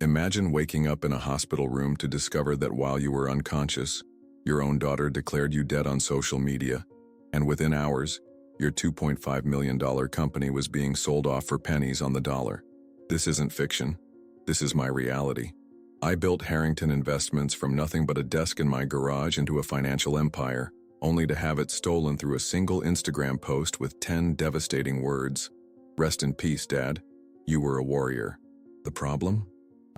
Imagine waking up in a hospital room to discover that while you were unconscious, your own daughter declared you dead on social media, and within hours, your $2.5 million company was being sold off for pennies on the dollar. This isn't fiction. This is my reality. I built Harrington Investments from nothing but a desk in my garage into a financial empire, only to have it stolen through a single Instagram post with 10 devastating words. Rest in peace, Dad. You were a warrior. The problem?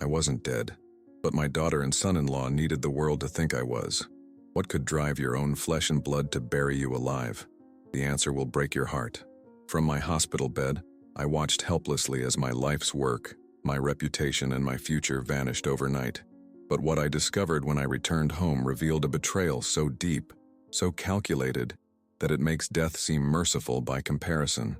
I wasn't dead, but my daughter and son-in-law needed the world to think I was. What could drive your own flesh and blood to bury you alive? The answer will break your heart. From my hospital bed, I watched helplessly as my life's work, my reputation, and my future vanished overnight. But what I discovered when I returned home revealed a betrayal so deep, so calculated, that it makes death seem merciful by comparison.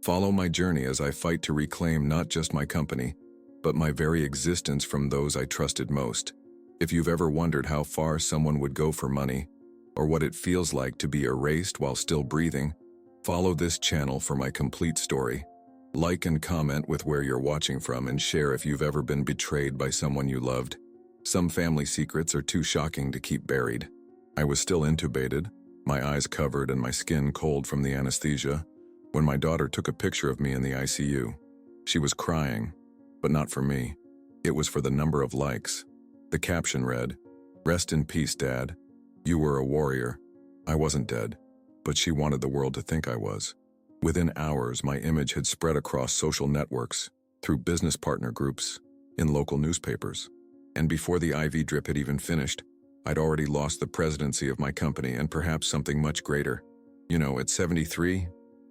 Follow my journey as I fight to reclaim not just my company, but my very existence from those I trusted most. If you've ever wondered how far someone would go for money, or what it feels like to be erased while still breathing, follow this channel for my complete story. Like and comment with where you're watching from, and share if you've ever been betrayed by someone you loved. Some family secrets are too shocking to keep buried. I was still intubated, my eyes covered and my skin cold from the anesthesia, when my daughter took a picture of me in the ICU. She was crying, but not for me. It was for the number of likes. The caption read, "Rest in peace, Dad. You were a warrior." I wasn't dead, but she wanted the world to think I was. Within hours, my image had spread across social networks, through business partner groups, in local newspapers. And before the IV drip had even finished, I'd already lost the presidency of my company and perhaps something much greater. At 73,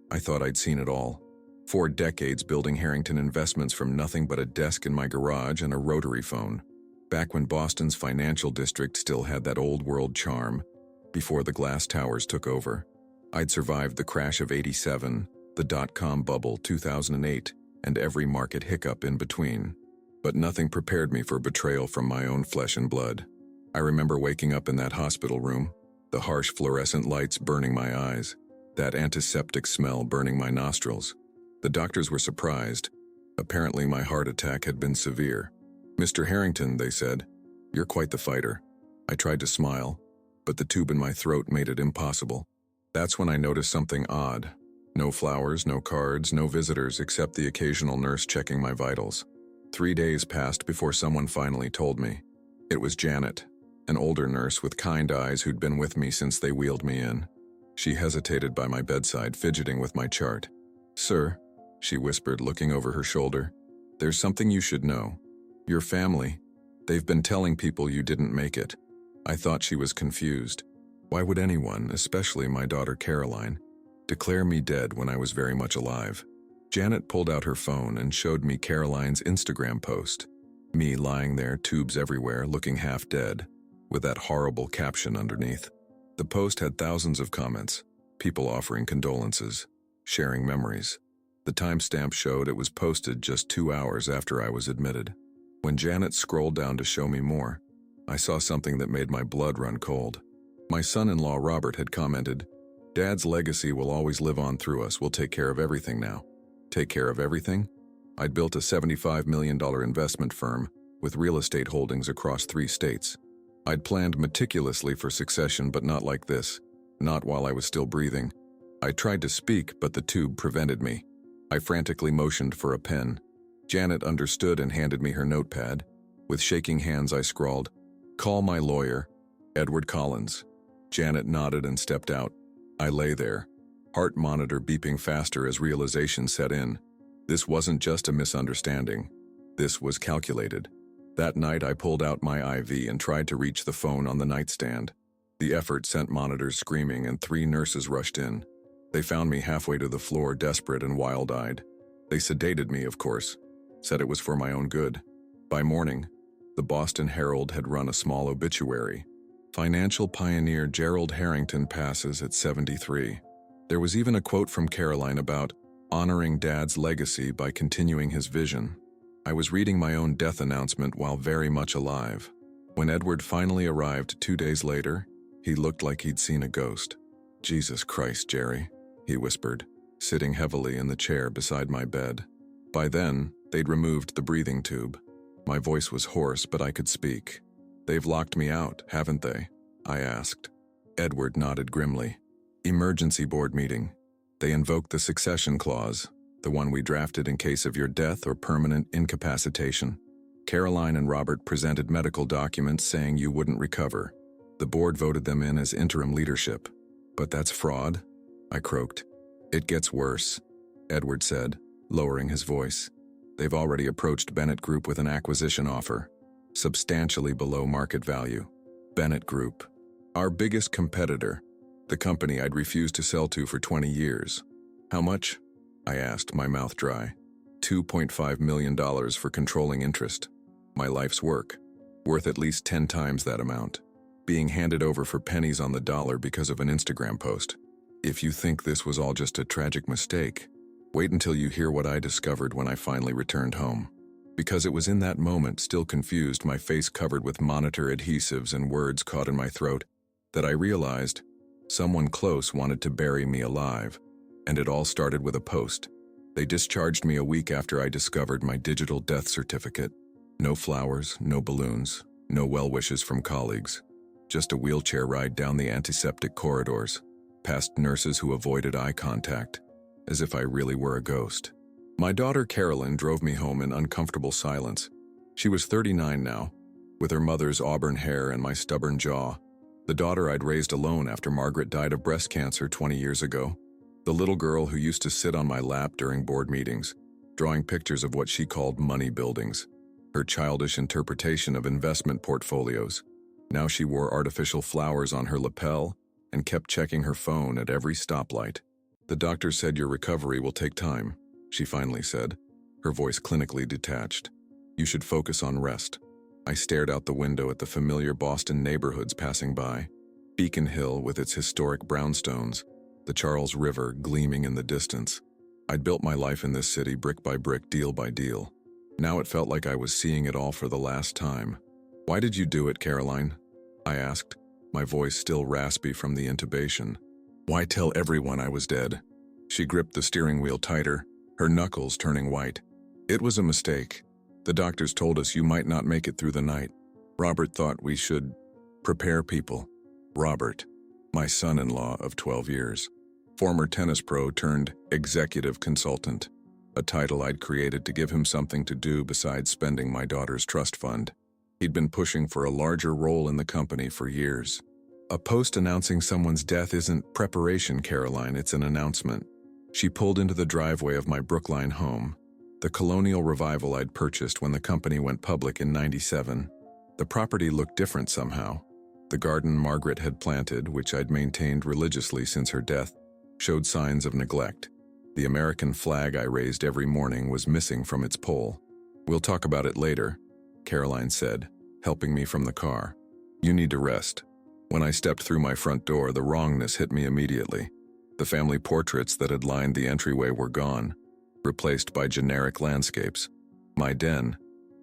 I thought I'd seen it all. 4 decades building Harrington Investments from nothing but a desk in my garage and a rotary phone. Back when Boston's financial district still had that old world charm, before the glass towers took over. I'd survived the crash of '87, the dot-com bubble 2008, and every market hiccup in between. But nothing prepared me for betrayal from my own flesh and blood. I remember waking up in that hospital room, the harsh fluorescent lights burning my eyes, that antiseptic smell burning my nostrils. The doctors were surprised. Apparently my heart attack had been severe. "Mr. Harrington," they said, "you're quite the fighter." I tried to smile, but the tube in my throat made it impossible. That's when I noticed something odd. No flowers, no cards, no visitors except the occasional nurse checking my vitals. 3 days passed before someone finally told me. It was Janet, an older nurse with kind eyes who'd been with me since they wheeled me in. She hesitated by my bedside, fidgeting with my chart. "Sir," she whispered, looking over her shoulder, "there's something you should know. Your family, they've been telling people you didn't make it." I thought she was confused. Why would anyone, especially my daughter Caroline, declare me dead when I was very much alive? Janet pulled out her phone and showed me Caroline's Instagram post. Me lying there, tubes everywhere, looking half dead, with that horrible caption underneath. The post had thousands of comments, people offering condolences, sharing memories. The timestamp showed it was posted just 2 hours after I was admitted. When Janet scrolled down to show me more, I saw something that made my blood run cold. My son-in-law Robert had commented, "Dad's legacy will always live on through us. We'll take care of everything now." Take care of everything? I'd built a $75 million investment firm with real estate holdings across 3 states. I'd planned meticulously for succession, but not like this. Not while I was still breathing. I tried to speak, but the tube prevented me. I frantically motioned for a pen. Janet understood and handed me her notepad. With shaking hands I scrawled, "Call my lawyer, Edward Collins." Janet nodded and stepped out. I lay there, heart monitor beeping faster as realization set in. This wasn't just a misunderstanding. This was calculated. That night I pulled out my IV and tried to reach the phone on the nightstand. The effort sent monitors screaming and 3 nurses rushed in. They found me halfway to the floor, desperate and wild-eyed. They sedated me, of course, said it was for my own good. By morning, the Boston Herald had run a small obituary. Financial pioneer Gerald Harrington passes at 73. There was even a quote from Caroline about honoring Dad's legacy by continuing his vision. I was reading my own death announcement while very much alive. When Edward finally arrived 2 days later, he looked like he'd seen a ghost. "Jesus Christ, Jerry," he whispered, sitting heavily in the chair beside my bed. By then, they'd removed the breathing tube. My voice was hoarse, but I could speak. "They've locked me out, haven't they?" I asked. Edward nodded grimly. "Emergency board meeting. They invoked the succession clause, the one we drafted in case of your death or permanent incapacitation. Caroline and Robert presented medical documents saying you wouldn't recover. The board voted them in as interim leadership." "But that's fraud," I croaked. "It gets worse," Edward said, lowering his voice. "They've already approached Bennett Group with an acquisition offer, substantially below market value." Bennett Group, our biggest competitor, the company I'd refused to sell to for 20 years. "How much?" I asked, my mouth dry. $2.5 million for controlling interest. My life's work, worth at least 10 times that amount, being handed over for pennies on the dollar because of an Instagram post. If you think this was all just a tragic mistake, wait until you hear what I discovered when I finally returned home. Because it was in that moment, still confused, my face covered with monitor adhesives and words caught in my throat, that I realized someone close wanted to bury me alive. And it all started with a post. They discharged me a week after I discovered my digital death certificate. No flowers, no balloons, no well wishes from colleagues. Just a wheelchair ride down the antiseptic corridors, past nurses who avoided eye contact, as if I really were a ghost. My daughter Carolyn drove me home in uncomfortable silence. She was 39 now, with her mother's auburn hair and my stubborn jaw. The daughter I'd raised alone after Margaret died of breast cancer 20 years ago. The little girl who used to sit on my lap during board meetings, drawing pictures of what she called money buildings, her childish interpretation of investment portfolios. Now she wore artificial flowers on her lapel and kept checking her phone at every stoplight. "The doctor said your recovery will take time," she finally said, her voice clinically detached. "You should focus on rest." I stared out the window at the familiar Boston neighborhoods passing by. Beacon Hill with its historic brownstones, the Charles River gleaming in the distance. I'd built my life in this city brick by brick, deal by deal. Now it felt like I was seeing it all for the last time. "Why did you do it, Caroline?" I asked, my voice still raspy from the intubation. "Why tell everyone I was dead?" She gripped the steering wheel tighter, her knuckles turning white. "It was a mistake. The doctors told us you might not make it through the night. Robert thought we should prepare people." Robert, my son-in-law of 12 years. Former tennis pro turned executive consultant, a title I'd created to give him something to do besides spending my daughter's trust fund. He'd been pushing for a larger role in the company for years. "A post announcing someone's death isn't preparation, Caroline, it's an announcement." She pulled into the driveway of my Brookline home, the colonial revival I'd purchased when the company went public in '97. The property looked different somehow. The garden Margaret had planted, which I'd maintained religiously since her death, showed signs of neglect. The American flag I raised every morning was missing from its pole. "We'll talk about it later," Caroline said, helping me from the car. "You need to rest." When I stepped through my front door, the wrongness hit me immediately. The family portraits that had lined the entryway were gone, replaced by generic landscapes. My den,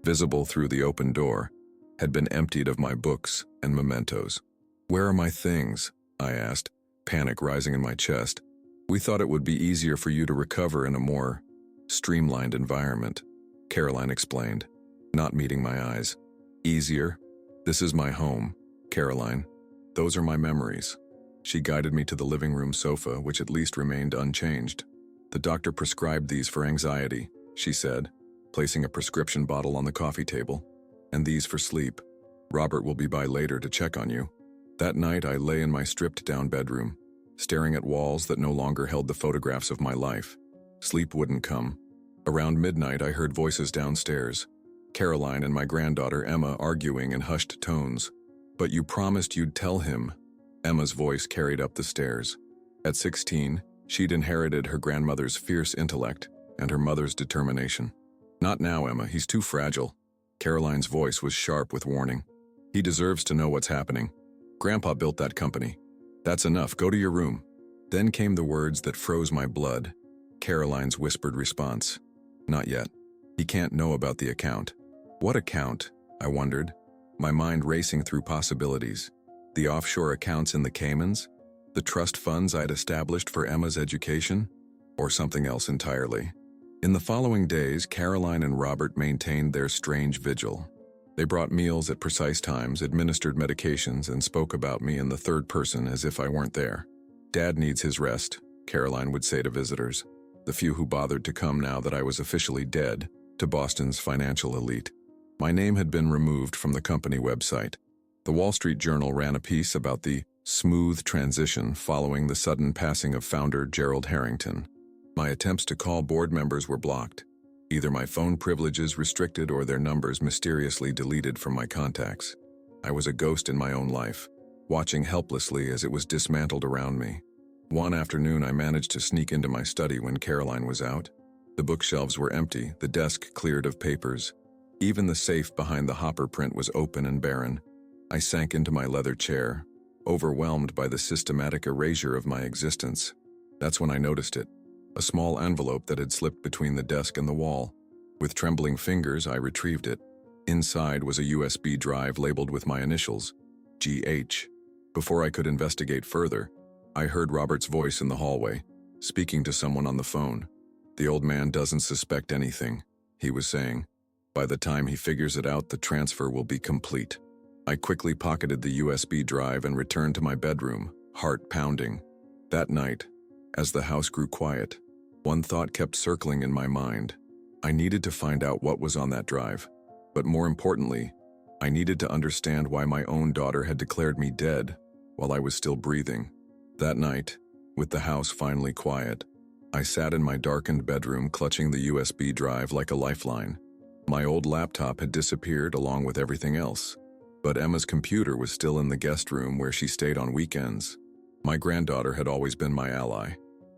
visible through the open door, had been emptied of my books and mementos. "Where are my things?" I asked, panic rising in my chest. "We thought it would be easier for you to recover in a more streamlined environment," Caroline explained, not meeting my eyes. "Easier? This is my home, Caroline. Those are my memories." She guided me to the living room sofa, which at least remained unchanged. "The doctor prescribed these for anxiety," she said, placing a prescription bottle on the coffee table. "And these for sleep. Robert will be by later to check on you." That night I lay in my stripped-down bedroom, staring at walls that no longer held the photographs of my life. Sleep wouldn't come. Around midnight I heard voices downstairs, Caroline and my granddaughter Emma arguing in hushed tones. "But you promised you'd tell him," Emma's voice carried up the stairs. At 16, she'd inherited her grandmother's fierce intellect and her mother's determination. "Not now, Emma, he's too fragile." Caroline's voice was sharp with warning. "He deserves to know what's happening. Grandpa built that company. That's enough, go to your room." Then came the words that froze my blood. Caroline's whispered response. "Not yet. He can't know about the account." What account? I wondered, my mind racing through possibilities. The offshore accounts in the Caymans? The trust funds I'd established for Emma's education? Or something else entirely? In the following days, Caroline and Robert maintained their strange vigil. They brought meals at precise times, administered medications, and spoke about me in the third person as if I weren't there. "Dad needs his rest," Caroline would say to visitors, the few who bothered to come now that I was officially dead, to Boston's financial elite. My name had been removed from the company website. The Wall Street Journal ran a piece about the smooth transition following the sudden passing of founder Gerald Harrington. My attempts to call board members were blocked. Either my phone privileges restricted or their numbers mysteriously deleted from my contacts. I was a ghost in my own life, watching helplessly as it was dismantled around me. One afternoon I managed to sneak into my study when Caroline was out. The bookshelves were empty, the desk cleared of papers. Even the safe behind the Hopper print was open and barren. I sank into my leather chair, overwhelmed by the systematic erasure of my existence. That's when I noticed it. A small envelope that had slipped between the desk and the wall. With trembling fingers, I retrieved it. Inside was a USB drive labeled with my initials, GH. Before I could investigate further, I heard Robert's voice in the hallway, speaking to someone on the phone. "The old man doesn't suspect anything," he was saying. "By the time he figures it out, the transfer will be complete." I quickly pocketed the USB drive and returned to my bedroom, heart pounding. That night, as the house grew quiet, one thought kept circling in my mind. I needed to find out what was on that drive. But more importantly, I needed to understand why my own daughter had declared me dead while I was still breathing. That night, with the house finally quiet, I sat in my darkened bedroom clutching the USB drive like a lifeline. My old laptop had disappeared along with everything else, but Emma's computer was still in the guest room where she stayed on weekends. My granddaughter had always been my ally,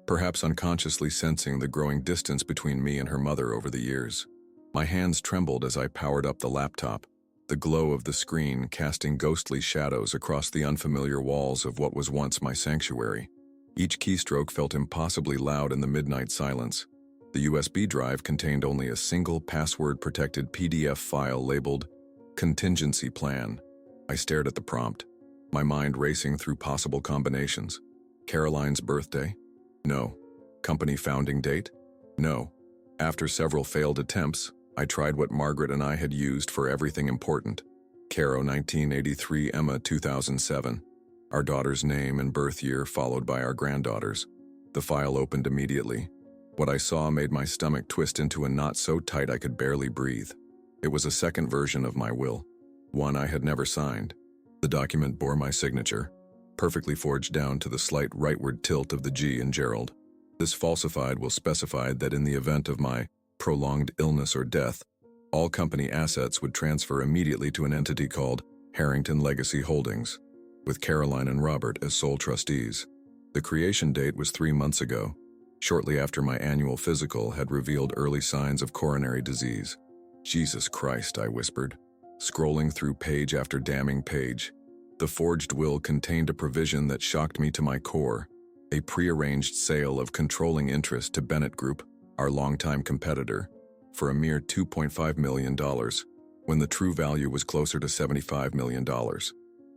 perhaps unconsciously sensing the growing distance between me and her mother over the years. My hands trembled as I powered up the laptop, the glow of the screen casting ghostly shadows across the unfamiliar walls of what was once my sanctuary. Each keystroke felt impossibly loud in the midnight silence. The USB drive contained only a single password-protected PDF file labeled Contingency Plan. I stared at the prompt, my mind racing through possible combinations. Caroline's birthday? No. Company founding date? No. After several failed attempts, I tried what Margaret and I had used for everything important. Caro 1983, Emma 2007. Our daughter's name and birth year followed by our granddaughter's. The file opened immediately. What I saw made my stomach twist into a knot so tight I could barely breathe. It was a second version of my will, one I had never signed. The document bore my signature, perfectly forged down to the slight rightward tilt of the G in Gerald. This falsified will specify that in the event of my prolonged illness or death, all company assets would transfer immediately to an entity called Harrington Legacy Holdings, with Caroline and Robert as sole trustees. The creation date was 3 months ago, shortly after my annual physical had revealed early signs of coronary disease. "Jesus Christ," I whispered, scrolling through page after damning page. The forged will contained a provision that shocked me to my core, a prearranged sale of controlling interest to Bennett Group, our longtime competitor, for a mere $2.5 million, when the true value was closer to $75 million.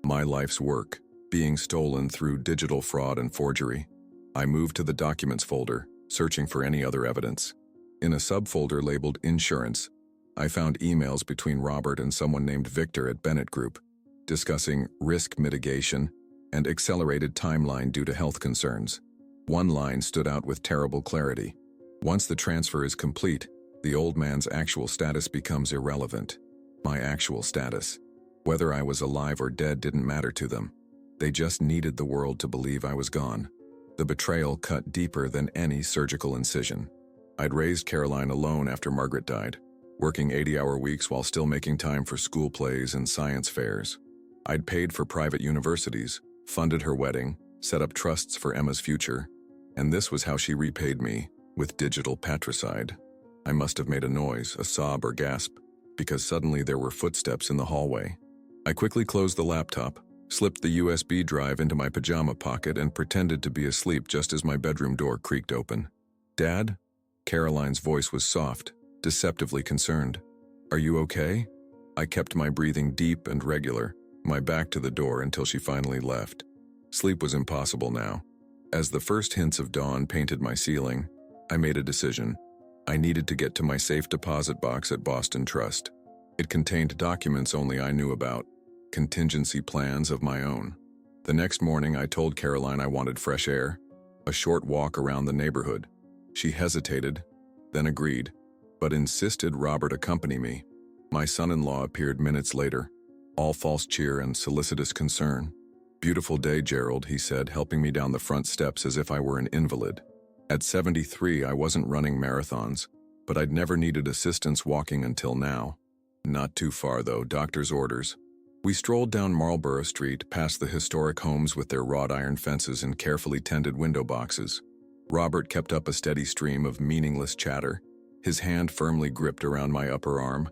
My life's work, being stolen through digital fraud and forgery. I moved to the Documents folder, searching for any other evidence. In a subfolder labeled Insurance, I found emails between Robert and someone named Victor at Bennett Group, discussing risk mitigation and accelerated timeline due to health concerns. One line stood out with terrible clarity. Once the transfer is complete, the old man's actual status becomes irrelevant. My actual status. Whether I was alive or dead didn't matter to them. They just needed the world to believe I was gone. The betrayal cut deeper than any surgical incision. I'd raised Caroline alone after Margaret died, working 80-hour weeks while still making time for school plays and science fairs. I'd paid for private universities, funded her wedding, set up trusts for Emma's future, and this was how she repaid me, with digital patricide. I must have made a noise, a sob or gasp, because suddenly there were footsteps in the hallway. I quickly closed the laptop, slipped the USB drive into my pajama pocket and pretended to be asleep just as my bedroom door creaked open. "Dad?" Caroline's voice was soft, deceptively concerned. "Are you okay?" I kept my breathing deep and regular, my back to the door until she finally left. Sleep was impossible now. As the first hints of dawn painted my ceiling, I made a decision. I needed to get to my safe deposit box at Boston Trust. It contained documents only I knew about, contingency plans of my own. The next morning, I told Caroline I wanted fresh air, a short walk around the neighborhood. She hesitated, then agreed, but insisted Robert accompany me. My son-in-law appeared minutes later, all false cheer and solicitous concern. "Beautiful day, Gerald," he said, helping me down the front steps as if I were an invalid. At 73, I wasn't running marathons, but I'd never needed assistance walking until now. Not too far, though, doctor's orders. We strolled down Marlborough Street, past the historic homes with their wrought iron fences and carefully tended window boxes. Robert kept up a steady stream of meaningless chatter, his hand firmly gripped around my upper arm,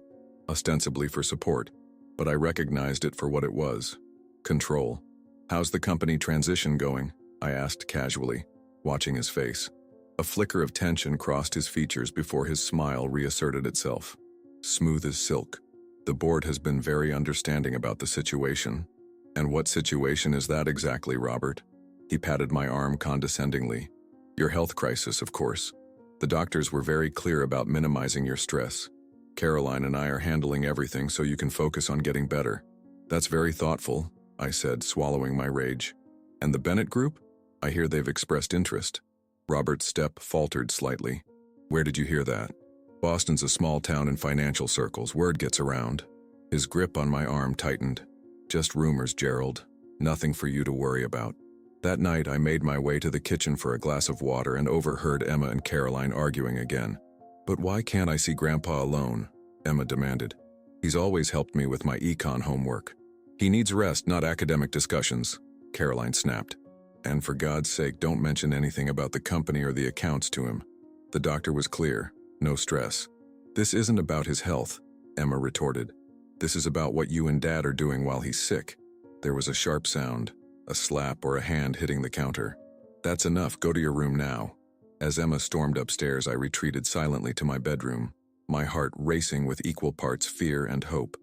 ostensibly for support, but I recognized it for what it was: control. "How's the company transition going?" I asked casually, watching his face. A flicker of tension crossed his features before his smile reasserted itself. "Smooth as silk. The board has been very understanding about the situation." "And what situation is that exactly, Robert?" He patted my arm condescendingly. "Your health crisis, of course. The doctors were very clear about minimizing your stress. Caroline and I are handling everything so you can focus on getting better." "That's very thoughtful," I said, swallowing my rage. "And the Bennett Group? I hear they've expressed interest." Robert's step faltered slightly. "Where did you hear that?" "Boston's a small town in financial circles. Word gets around." His grip on my arm tightened. "Just rumors, Gerald. Nothing for you to worry about." That night, I made my way to the kitchen for a glass of water and overheard Emma and Caroline arguing again. "But why can't I see Grandpa alone?" Emma demanded. "He's always helped me with my econ homework." "He needs rest, not academic discussions," Caroline snapped. "And for God's sake, don't mention anything about the company or the accounts to him." The doctor was clear. "No stress." "This isn't about his health," Emma retorted. "This is about what you and Dad are doing while he's sick." There was a sharp sound, a slap or a hand hitting the counter. "That's enough, go to your room now." As Emma stormed upstairs, I retreated silently to my bedroom, my heart racing with equal parts fear and hope.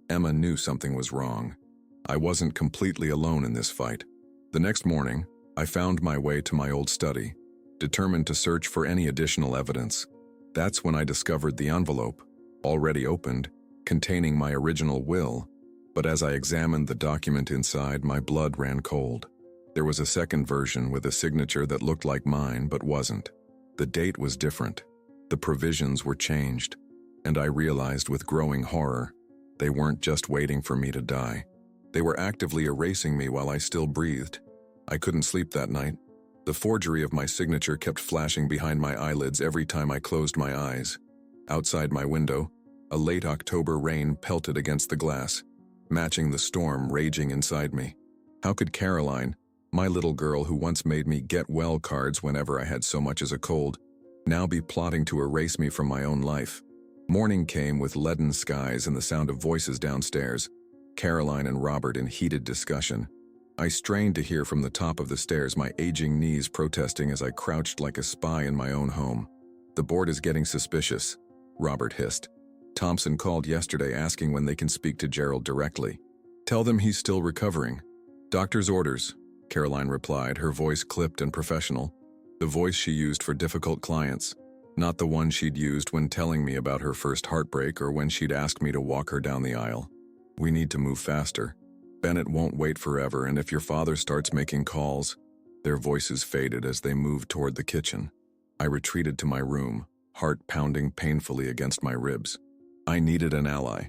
Emma knew something was wrong. I wasn't completely alone in this fight. The next morning, I found my way to my old study, determined to search for any additional evidence. That's when I discovered the envelope, already opened, containing my original will. But as I examined the document inside, my blood ran cold. There was a second version with a signature that looked like mine but wasn't. The date was different. The provisions were changed. And I realized with growing horror, they weren't just waiting for me to die. They were actively erasing me while I still breathed. I couldn't sleep that night. The forgery of my signature kept flashing behind my eyelids every time I closed my eyes. Outside my window, a late October rain pelted against the glass, matching the storm raging inside me. How could Caroline, my little girl who once made me get well cards whenever I had so much as a cold, now be plotting to erase me from my own life? Morning came with leaden skies and the sound of voices downstairs, Caroline and Robert in heated discussion. I strained to hear from the top of the stairs, my aging knees protesting as I crouched like a spy in my own home. "The board is getting suspicious," Robert hissed. "Thompson called yesterday asking when they can speak to Gerald directly. Tell them he's still recovering." "Doctor's orders," Caroline replied, her voice clipped and professional. The voice she used for difficult clients, not the one she'd used when telling me about her first heartbreak or when she'd asked me to walk her down the aisle. "We need to move faster. Bennett won't wait forever, and if your father starts making calls..." Their voices faded as they moved toward the kitchen. I retreated to my room, heart pounding painfully against my ribs. I needed an ally.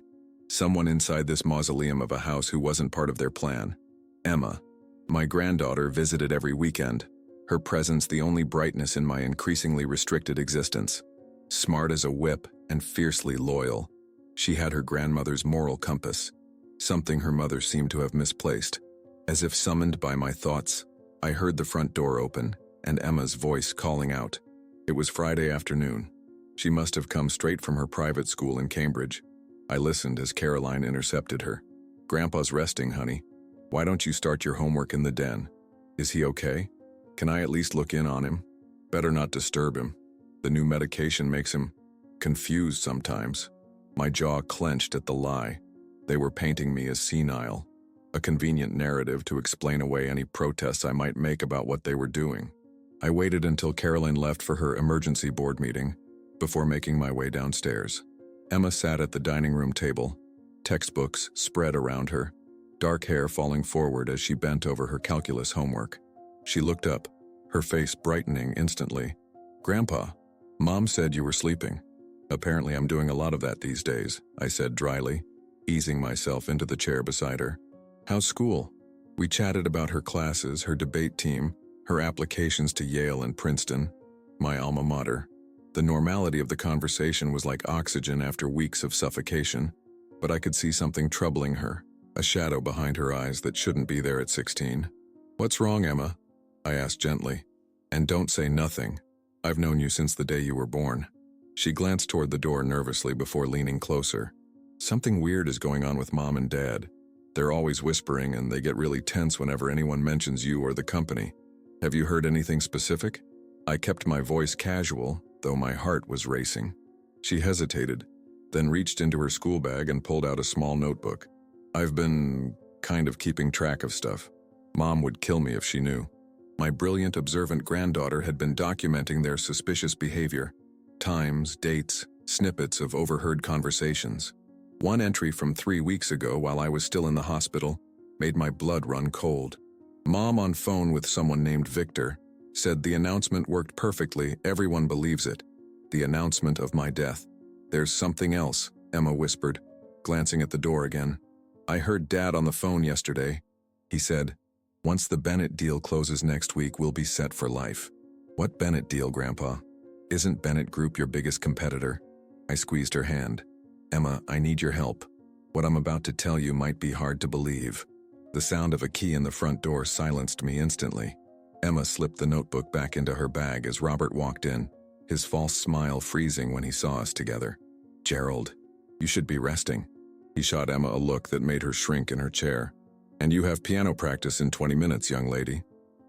Someone inside this mausoleum of a house who wasn't part of their plan. Emma, my granddaughter, visited every weekend, her presence the only brightness in my increasingly restricted existence. Smart as a whip and fiercely loyal, she had her grandmother's moral compass, something her mother seemed to have misplaced. As if summoned by my thoughts, I heard the front door open and Emma's voice calling out. It was Friday afternoon. She must have come straight from her private school in Cambridge. I listened as Caroline intercepted her. "Grandpa's resting, honey. Why don't you start your homework in the den? Is he okay? Can I at least look in on him? Better not disturb him. The new medication makes him confused sometimes." My jaw clenched at the lie. They were painting me as senile, a convenient narrative to explain away any protests I might make about what they were doing. I waited until Caroline left for her emergency board meeting, before making my way downstairs. Emma sat at the dining room table, textbooks spread around her, dark hair falling forward as she bent over her calculus homework. She looked up, her face brightening instantly. "Grandpa, Mom said you were sleeping." "Apparently I'm doing a lot of that these days," I said dryly, easing myself into the chair beside her. "How's school?" We chatted about her classes, her debate team, her applications to Yale and Princeton, my alma mater. The normality of the conversation was like oxygen after weeks of suffocation, but I could see something troubling her, a shadow behind her eyes that shouldn't be there at 16. "What's wrong, Emma?" I asked gently. "And don't say nothing. I've known you since the day you were born." She glanced toward the door nervously before leaning closer. "Something weird is going on with Mom and Dad. They're always whispering and they get really tense whenever anyone mentions you or the company. Have you heard anything specific?" I kept my voice casual, though my heart was racing. She hesitated, then reached into her school bag and pulled out a small notebook. "I've been kind of keeping track of stuff. Mom would kill me if she knew." My brilliant, observant granddaughter had been documenting their suspicious behavior. Times, dates, snippets of overheard conversations. One entry from 3 weeks ago while I was still in the hospital made my blood run cold. Mom on phone with someone named Victor said the announcement worked perfectly, everyone believes it. The announcement of my death. "There's something else," Emma whispered, glancing at the door again. "I heard Dad on the phone yesterday. He said, 'Once the Bennett deal closes next week, we'll be set for life.'" "What Bennett deal, Grandpa? Isn't Bennett Group your biggest competitor?" I squeezed her hand. "Emma, I need your help. What I'm about to tell you might be hard to believe." The sound of a key in the front door silenced me instantly. Emma slipped the notebook back into her bag as Robert walked in, his false smile freezing when he saw us together. "Gerald, you should be resting." He shot Emma a look that made her shrink in her chair. "And you have piano practice in 20 minutes, young lady."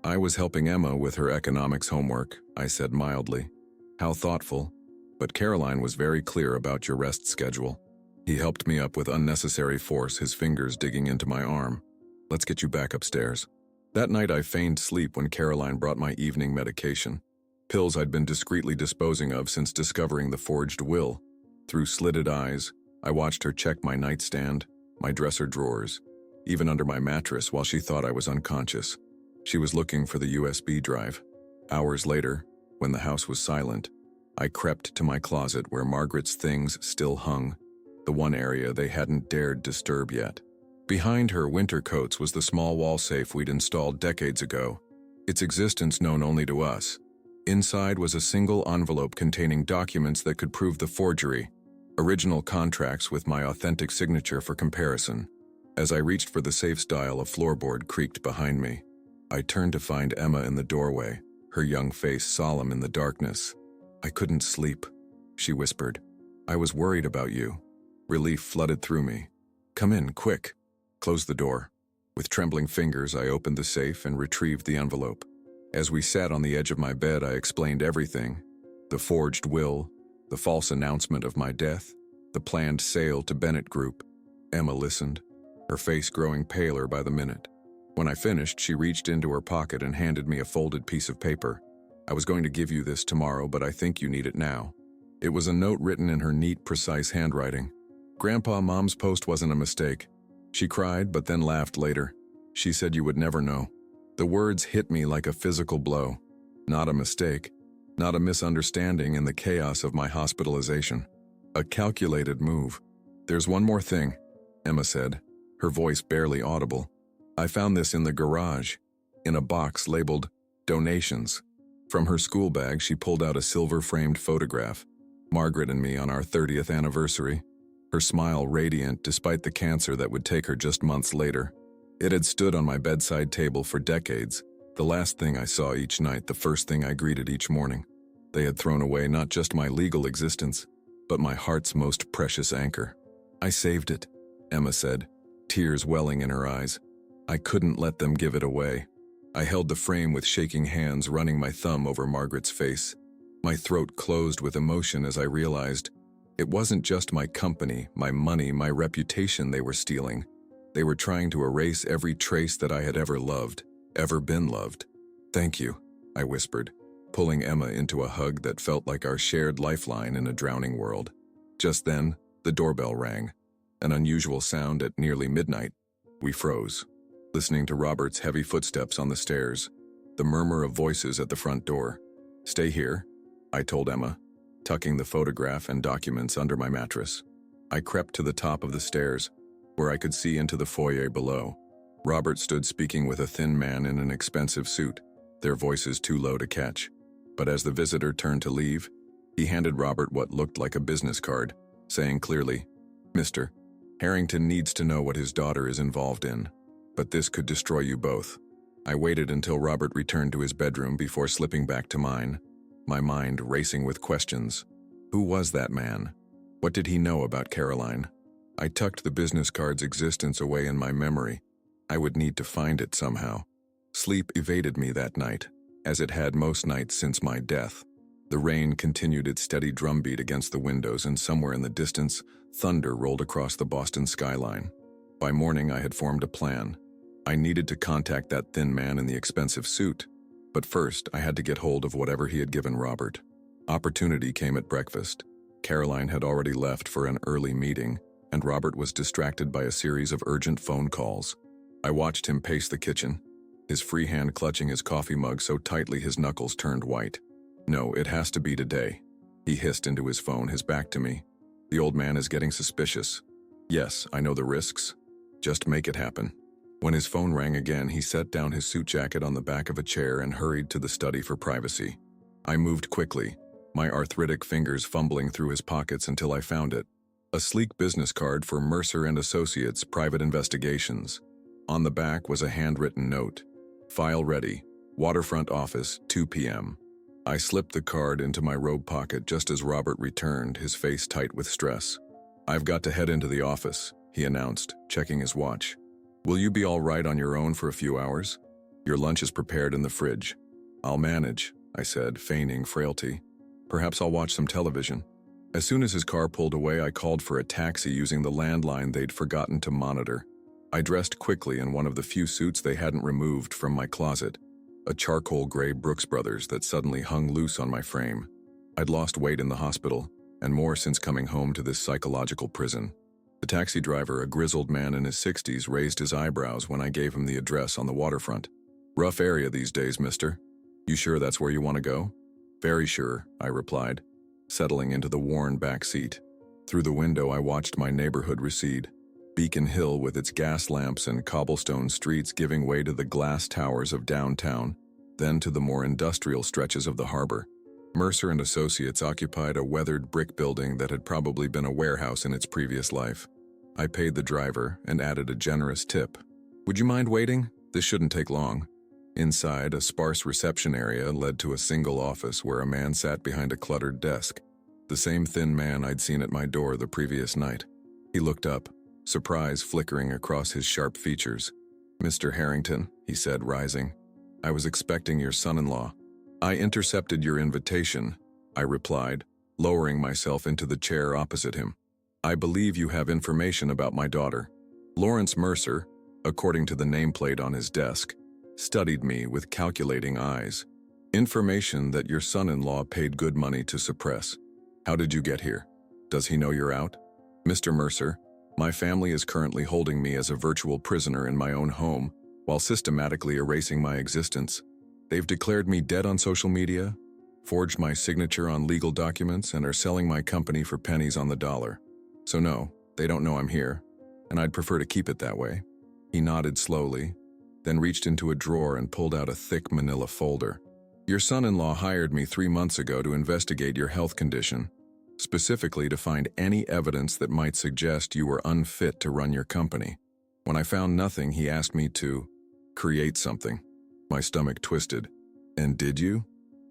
I was helping Emma with her economics homework, I said mildly. "How thoughtful. But Caroline was very clear about your rest schedule." He helped me up with unnecessary force, his fingers digging into my arm. "Let's get you back upstairs." That night I feigned sleep when Caroline brought my evening medication. Pills I'd been discreetly disposing of since discovering the forged will. Through slitted eyes, I watched her check my nightstand, my dresser drawers, even under my mattress while she thought I was unconscious. She was looking for the USB drive. Hours later, when the house was silent, I crept to my closet where Margaret's things still hung, the one area they hadn't dared disturb yet. Behind her winter coats was the small wall safe we'd installed decades ago, its existence known only to us. Inside was a single envelope containing documents that could prove the forgery, original contracts with my authentic signature for comparison. As I reached for the safe's dial, a floorboard creaked behind me. I turned to find Emma in the doorway, her young face solemn in the darkness. "I couldn't sleep," she whispered. "I was worried about you." Relief flooded through me. "Come in, quick." Close the door. With trembling fingers, I opened the safe and retrieved the envelope. As we sat on the edge of my bed, I explained everything. The forged will, the false announcement of my death, the planned sale to Bennett Group. Emma listened, her face growing paler by the minute. When I finished, she reached into her pocket and handed me a folded piece of paper. "I was going to give you this tomorrow, but I think you need it now." It was a note written in her neat, precise handwriting. "Grandpa, Mom's post wasn't a mistake." She cried, but then laughed later. She said you would never know. The words hit me like a physical blow. Not a mistake, not a misunderstanding in the chaos of my hospitalization. A calculated move. "There's one more thing," Emma said, her voice barely audible. "I found this in the garage, in a box labeled donations." From her school bag, she pulled out a silver-framed photograph, Margaret and me on our 30th anniversary. Her smile radiant despite the cancer that would take her just months later. It had stood on my bedside table for decades, the last thing I saw each night, the first thing I greeted each morning. They had thrown away not just my legal existence, but my heart's most precious anchor. "I saved it," Emma said, tears welling in her eyes. "I couldn't let them give it away." I held the frame with shaking hands, running my thumb over Margaret's face. My throat closed with emotion as I realized it wasn't just my company, my money, my reputation they were stealing. They were trying to erase every trace that I had ever loved, ever been loved. "Thank you," I whispered, pulling Emma into a hug that felt like our shared lifeline in a drowning world. Just then, the doorbell rang. An unusual sound at nearly midnight. We froze, listening to Robert's heavy footsteps on the stairs, the murmur of voices at the front door. "Stay here," I told Emma, tucking the photograph and documents under my mattress. I crept to the top of the stairs, where I could see into the foyer below. Robert stood speaking with a thin man in an expensive suit, their voices too low to catch. But as the visitor turned to leave, he handed Robert what looked like a business card, saying clearly, "Mr. Harrington needs to know what his daughter is involved in, but this could destroy you both." I waited until Robert returned to his bedroom before slipping back to mine, my mind racing with questions. Who was that man? What did he know about Caroline? I tucked the business card's existence away in my memory. I would need to find it somehow. Sleep evaded me that night, as it had most nights since my death. The rain continued its steady drumbeat against the windows, and somewhere in the distance, thunder rolled across the Boston skyline. By morning, I had formed a plan. I needed to contact that thin man in the expensive suit, but first I had to get hold of whatever he had given Robert. Opportunity came at breakfast. Caroline had already left for an early meeting, and Robert was distracted by a series of urgent phone calls. I watched him pace the kitchen, his free hand clutching his coffee mug so tightly his knuckles turned white. "No, it has to be today," he hissed into his phone, his back to me. "The old man is getting suspicious. Yes, I know the risks. Just make it happen." When his phone rang again, he set down his suit jacket on the back of a chair and hurried to the study for privacy. I moved quickly, my arthritic fingers fumbling through his pockets until I found it. A sleek business card for Mercer and Associates Private Investigations. On the back was a handwritten note. "File ready. Waterfront office, 2 p.m. I slipped the card into my robe pocket just as Robert returned, his face tight with stress. "I've got to head into the office," he announced, checking his watch. "Will you be all right on your own for a few hours? Your lunch is prepared in the fridge." "I'll manage," I said, feigning frailty. "Perhaps I'll watch some television." As soon as his car pulled away, I called for a taxi using the landline they'd forgotten to monitor. I dressed quickly in one of the few suits they hadn't removed from my closet, a charcoal gray Brooks Brothers that suddenly hung loose on my frame. I'd lost weight in the hospital, and more since coming home to this psychological prison. The taxi driver, a grizzled man in his 60s, raised his eyebrows when I gave him the address on the waterfront. "Rough area these days, mister. You sure that's where you want to go?" "Very sure," I replied, settling into the worn back seat. Through the window, I watched my neighborhood recede. Beacon Hill with its gas lamps and cobblestone streets giving way to the glass towers of downtown, then to the more industrial stretches of the harbor. Mercer and Associates occupied a weathered brick building that had probably been a warehouse in its previous life. I paid the driver and added a generous tip. "Would you mind waiting? This shouldn't take long." Inside, a sparse reception area led to a single office where a man sat behind a cluttered desk, the same thin man I'd seen at my door the previous night. He looked up, surprise flickering across his sharp features. "Mr. Harrington," he said, rising. "I was expecting your son-in-law." "I intercepted your invitation," I replied, lowering myself into the chair opposite him. "I believe you have information about my daughter." Lawrence Mercer, according to the nameplate on his desk, studied me with calculating eyes. "Information that your son-in-law paid good money to suppress. How did you get here? Does he know you're out?" "Mr. Mercer, my family is currently holding me as a virtual prisoner in my own home, while systematically erasing my existence. They've declared me dead on social media, forged my signature on legal documents, and are selling my company for pennies on the dollar. So no, they don't know I'm here, and I'd prefer to keep it that way." He nodded slowly, then reached into a drawer and pulled out a thick manila folder. "Your son-in-law hired me 3 months ago to investigate your health condition, specifically to find any evidence that might suggest you were unfit to run your company. When I found nothing, he asked me to create something." My stomach twisted. "And did you?"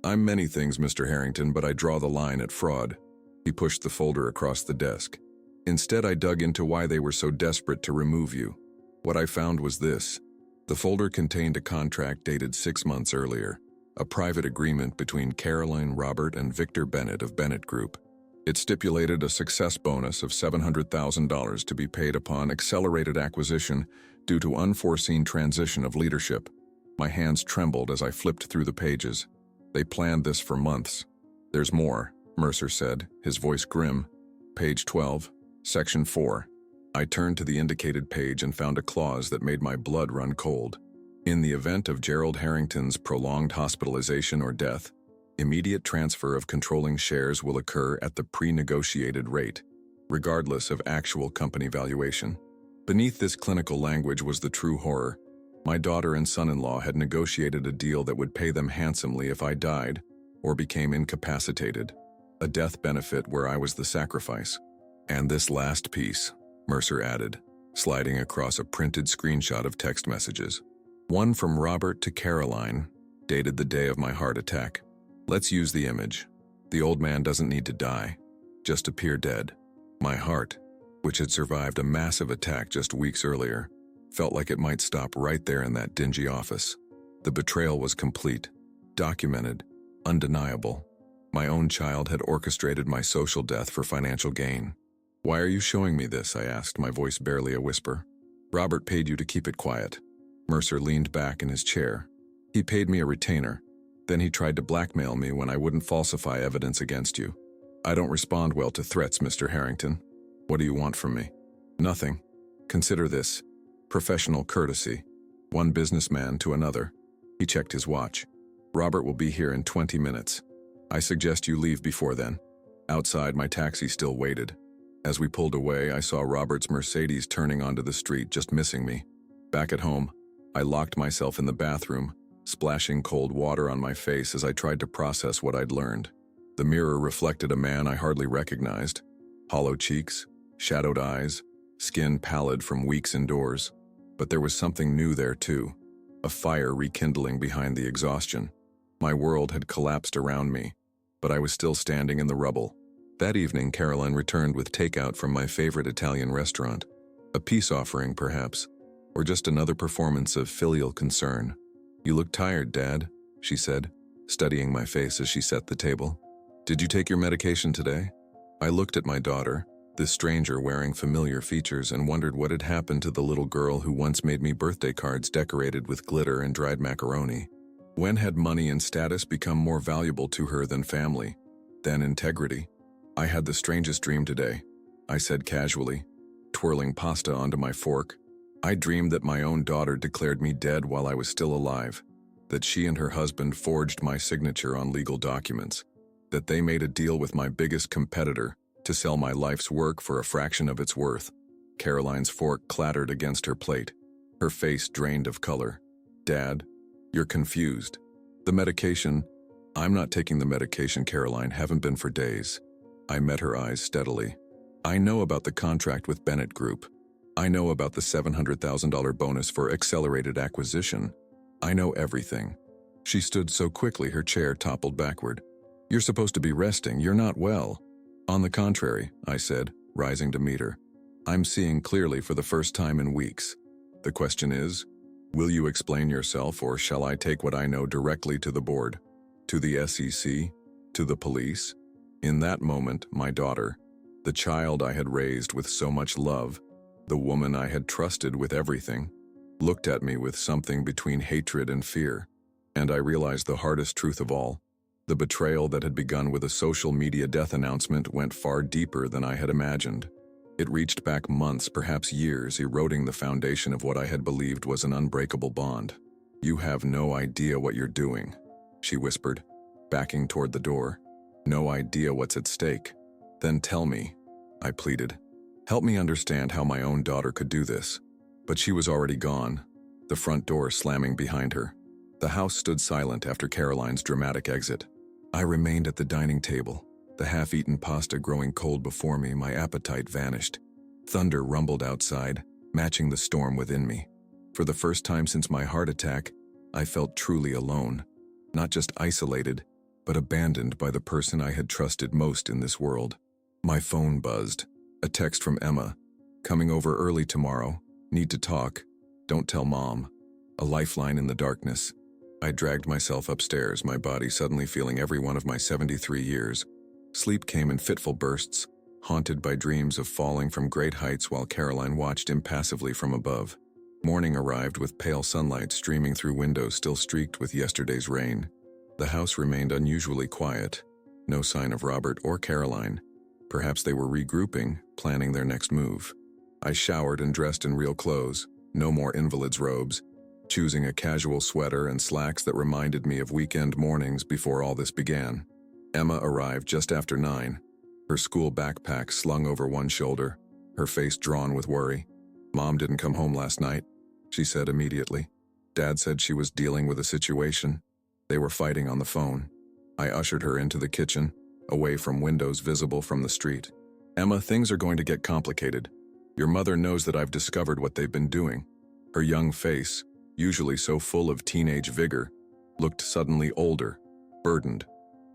"I'm many things, Mr. Harrington, but I draw the line at fraud." He pushed the folder across the desk. "Instead, I dug into why they were so desperate to remove you. What I found was this." The folder contained a contract dated 6 months earlier, a private agreement between Caroline Robert and Victor Bennett of Bennett Group. It stipulated a success bonus of $700,000 to be paid upon accelerated acquisition due to unforeseen transition of leadership. My hands trembled as I flipped through the pages. They planned this for months. There's more, Mercer said, his voice grim. Page 12, Section 4. I turned to the indicated page and found a clause that made my blood run cold. In the event of Gerald Harrington's prolonged hospitalization or death, immediate transfer of controlling shares will occur at the pre-negotiated rate, regardless of actual company valuation. Beneath this clinical language was the true horror. My daughter and son-in-law had negotiated a deal that would pay them handsomely if I died or became incapacitated, a death benefit where I was the sacrifice. And this last piece, Mercer added, sliding across a printed screenshot of text messages. One from Robert to Caroline, dated the day of my heart attack. Let's use the image. The old man doesn't need to die, just appear dead. My heart, which had survived a massive attack just weeks earlier, felt like it might stop right there in that dingy office. The betrayal was complete, documented, undeniable. My own child had orchestrated my social death for financial gain. Why are you showing me this? I asked, my voice barely a whisper. Robert paid you to keep it quiet. Mercer leaned back in his chair. He paid me a retainer. Then he tried to blackmail me when I wouldn't falsify evidence against you. I don't respond well to threats, Mr. Harrington. What do you want from me? Nothing. Consider this professional courtesy. One businessman to another. He checked his watch. Robert will be here in 20 minutes. I suggest you leave before then. Outside, my taxi still waited. As we pulled away, I saw Robert's Mercedes turning onto the street, just missing me. Back at home, I locked myself in the bathroom, splashing cold water on my face as I tried to process what I'd learned. The mirror reflected a man I hardly recognized. Hollow cheeks, shadowed eyes, skin pallid from weeks indoors. But there was something new there too, a fire rekindling behind the exhaustion. My world had collapsed around me, but I was still standing in the rubble. That evening, Caroline returned with takeout from my favorite Italian restaurant. A peace offering, perhaps, or just another performance of filial concern. You look tired, Dad, she said, studying my face as she set the table. Did you take your medication today? I looked at my daughter, this stranger wearing familiar features, and wondered what had happened to the little girl who once made me birthday cards decorated with glitter and dried macaroni. When had money and status become more valuable to her than family, than integrity? I had the strangest dream today, I said casually, twirling pasta onto my fork. I dreamed that my own daughter declared me dead while I was still alive, that she and her husband forged my signature on legal documents, that they made a deal with my biggest competitor to sell my life's work for a fraction of its worth. Caroline's fork clattered against her plate, her face drained of color. Dad, you're confused. The medication. I'm not taking the medication, Caroline, haven't been for days. I met her eyes steadily. I know about the contract with Bennett Group. I know about the $700,000 bonus for accelerated acquisition. I know everything. She stood so quickly her chair toppled backward. You're supposed to be resting, you're not well. On the contrary, I said, rising to meet her. I'm seeing clearly for the first time in weeks. The question is, will you explain yourself, or shall I take what I know directly to the board? To the SEC? To the police? In that moment, my daughter, the child I had raised with so much love, the woman I had trusted with everything, looked at me with something between hatred and fear. And I realized the hardest truth of all. The betrayal that had begun with a social media death announcement went far deeper than I had imagined. It reached back months, perhaps years, eroding the foundation of what I had believed was an unbreakable bond. You have no idea what you're doing, she whispered, backing toward the door. No idea what's at stake. Then tell me, I pleaded. Help me understand how my own daughter could do this. But she was already gone, the front door slamming behind her. The house stood silent after Caroline's dramatic exit. I remained at the dining table, the half-eaten pasta growing cold before me. My appetite vanished. Thunder rumbled outside, matching the storm within me. For the first time since my heart attack, I felt truly alone. Not just isolated, but abandoned by the person I had trusted most in this world. My phone buzzed. A text from Emma. Coming over early tomorrow. Need to talk. Don't tell Mom. A lifeline in the darkness. I dragged myself upstairs, my body suddenly feeling every one of my 73 years. Sleep came in fitful bursts, haunted by dreams of falling from great heights while Caroline watched impassively from above. Morning arrived with pale sunlight streaming through windows still streaked with yesterday's rain. The house remained unusually quiet. No sign of Robert or Caroline. Perhaps they were regrouping, planning their next move. I showered and dressed in real clothes, no more invalid's robes, choosing a casual sweater and slacks that reminded me of weekend mornings before all this began. Emma arrived just after 9, her school backpack slung over one shoulder, her face drawn with worry. "Mom didn't come home last night," she said immediately. "Dad said she was dealing with a situation. They were fighting on the phone." I ushered her into the kitchen, away from windows visible from the street. "Emma, things are going to get complicated. Your mother knows that I've discovered what they've been doing." Her young face, usually so full of teenage vigor, looked suddenly older, burdened.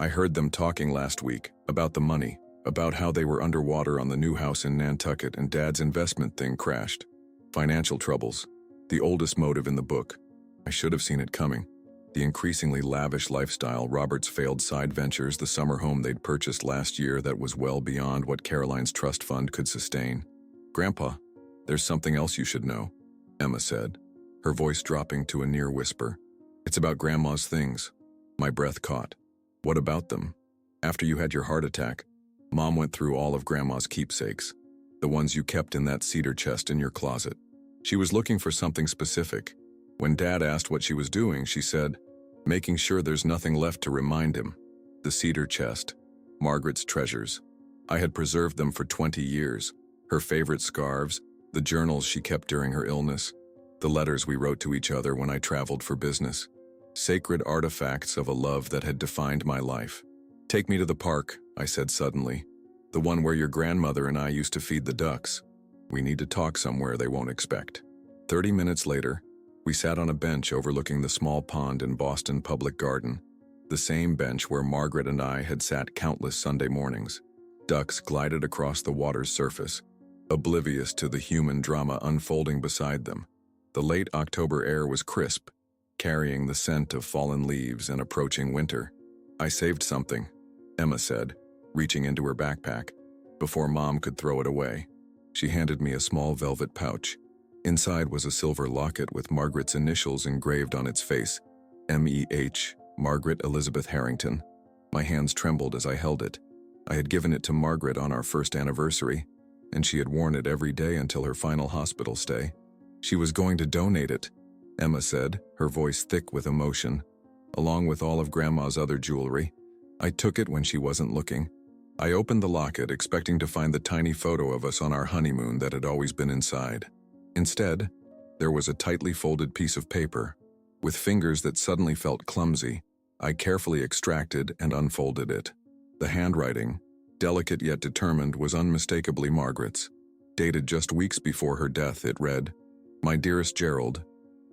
"I heard them talking last week about the money, about how they were underwater on the new house in Nantucket and Dad's investment thing crashed. Financial troubles, the oldest motive in the book. I should have seen it coming. The increasingly lavish lifestyle, Robert's failed side ventures, the summer home they'd purchased last year that was well beyond what Caroline's trust fund could sustain. Grandpa, there's something else you should know," Emma said, her voice dropping to a near whisper. "It's about Grandma's things." My breath caught. "What about them?" "After you had your heart attack, Mom went through all of Grandma's keepsakes, the ones you kept in that cedar chest in your closet. She was looking for something specific. When Dad asked what she was doing, she said, making sure there's nothing left to remind him. The cedar chest, Margaret's treasures. I had preserved them for 20 years. Her favorite scarves, the journals she kept during her illness, the letters we wrote to each other when I traveled for business. Sacred artifacts of a love that had defined my life. "Take me to the park," I said suddenly. "The one where your grandmother and I used to feed the ducks. We need to talk somewhere they won't expect." 30 minutes later, we sat on a bench overlooking the small pond in Boston Public Garden, the same bench where Margaret and I had sat countless Sunday mornings. Ducks glided across the water's surface, oblivious to the human drama unfolding beside them. The late October air was crisp, carrying the scent of fallen leaves and approaching winter. "I saved something," Emma said, reaching into her backpack, before Mom could throw it away. She handed me a small velvet pouch. Inside was a silver locket with Margaret's initials engraved on its face, M.E.H., Margaret Elizabeth Harrington. My hands trembled as I held it. I had given it to Margaret on our first anniversary, and she had worn it every day until her final hospital stay. She was going to donate it, Emma said, her voice thick with emotion, along with all of Grandma's other jewelry. I took it when she wasn't looking. I opened the locket, expecting to find the tiny photo of us on our honeymoon that had always been inside. Instead, there was a tightly folded piece of paper. With fingers that suddenly felt clumsy, I carefully extracted and unfolded it. The handwriting, delicate yet determined, was unmistakably Margaret's. Dated just weeks before her death, it read, "My dearest Gerald,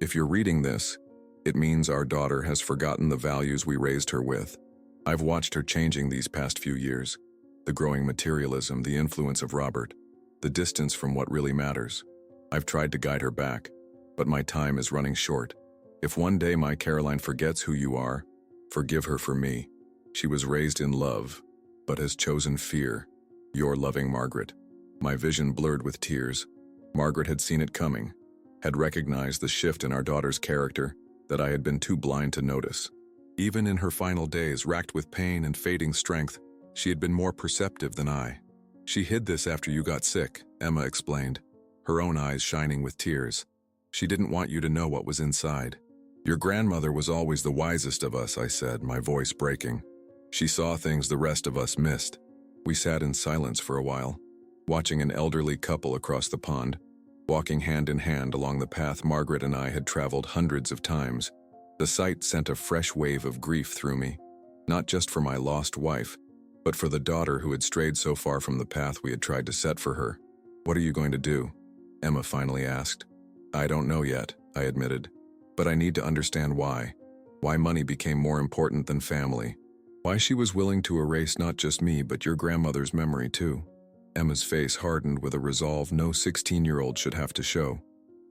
if you're reading this, it means our daughter has forgotten the values we raised her with. I've watched her changing these past few years. The growing materialism, the influence of Robert, the distance from what really matters. I've tried to guide her back, but my time is running short. If one day my Caroline forgets who you are, forgive her for me. She was raised in love, but has chosen fear. Your loving Margaret." My vision blurred with tears. Margaret had seen it coming, had recognized the shift in our daughter's character that I had been too blind to notice. Even in her final days, racked with pain and fading strength, she had been more perceptive than I. "She hid this after you got sick," Emma explained, her own eyes shining with tears. "She didn't want you to know what was inside." "Your grandmother was always the wisest of us," I said, my voice breaking. "She saw things the rest of us missed." We sat in silence for a while, watching an elderly couple across the pond, walking hand in hand along the path Margaret and I had traveled hundreds of times. The sight sent a fresh wave of grief through me, not just for my lost wife, but for the daughter who had strayed so far from the path we had tried to set for her. "What are you going to do?" Emma finally asked. "I don't know yet," I admitted, "but I need to understand why. Why money became more important than family. Why she was willing to erase not just me but your grandmother's memory too." Emma's face hardened with a resolve no 16-year-old should have to show.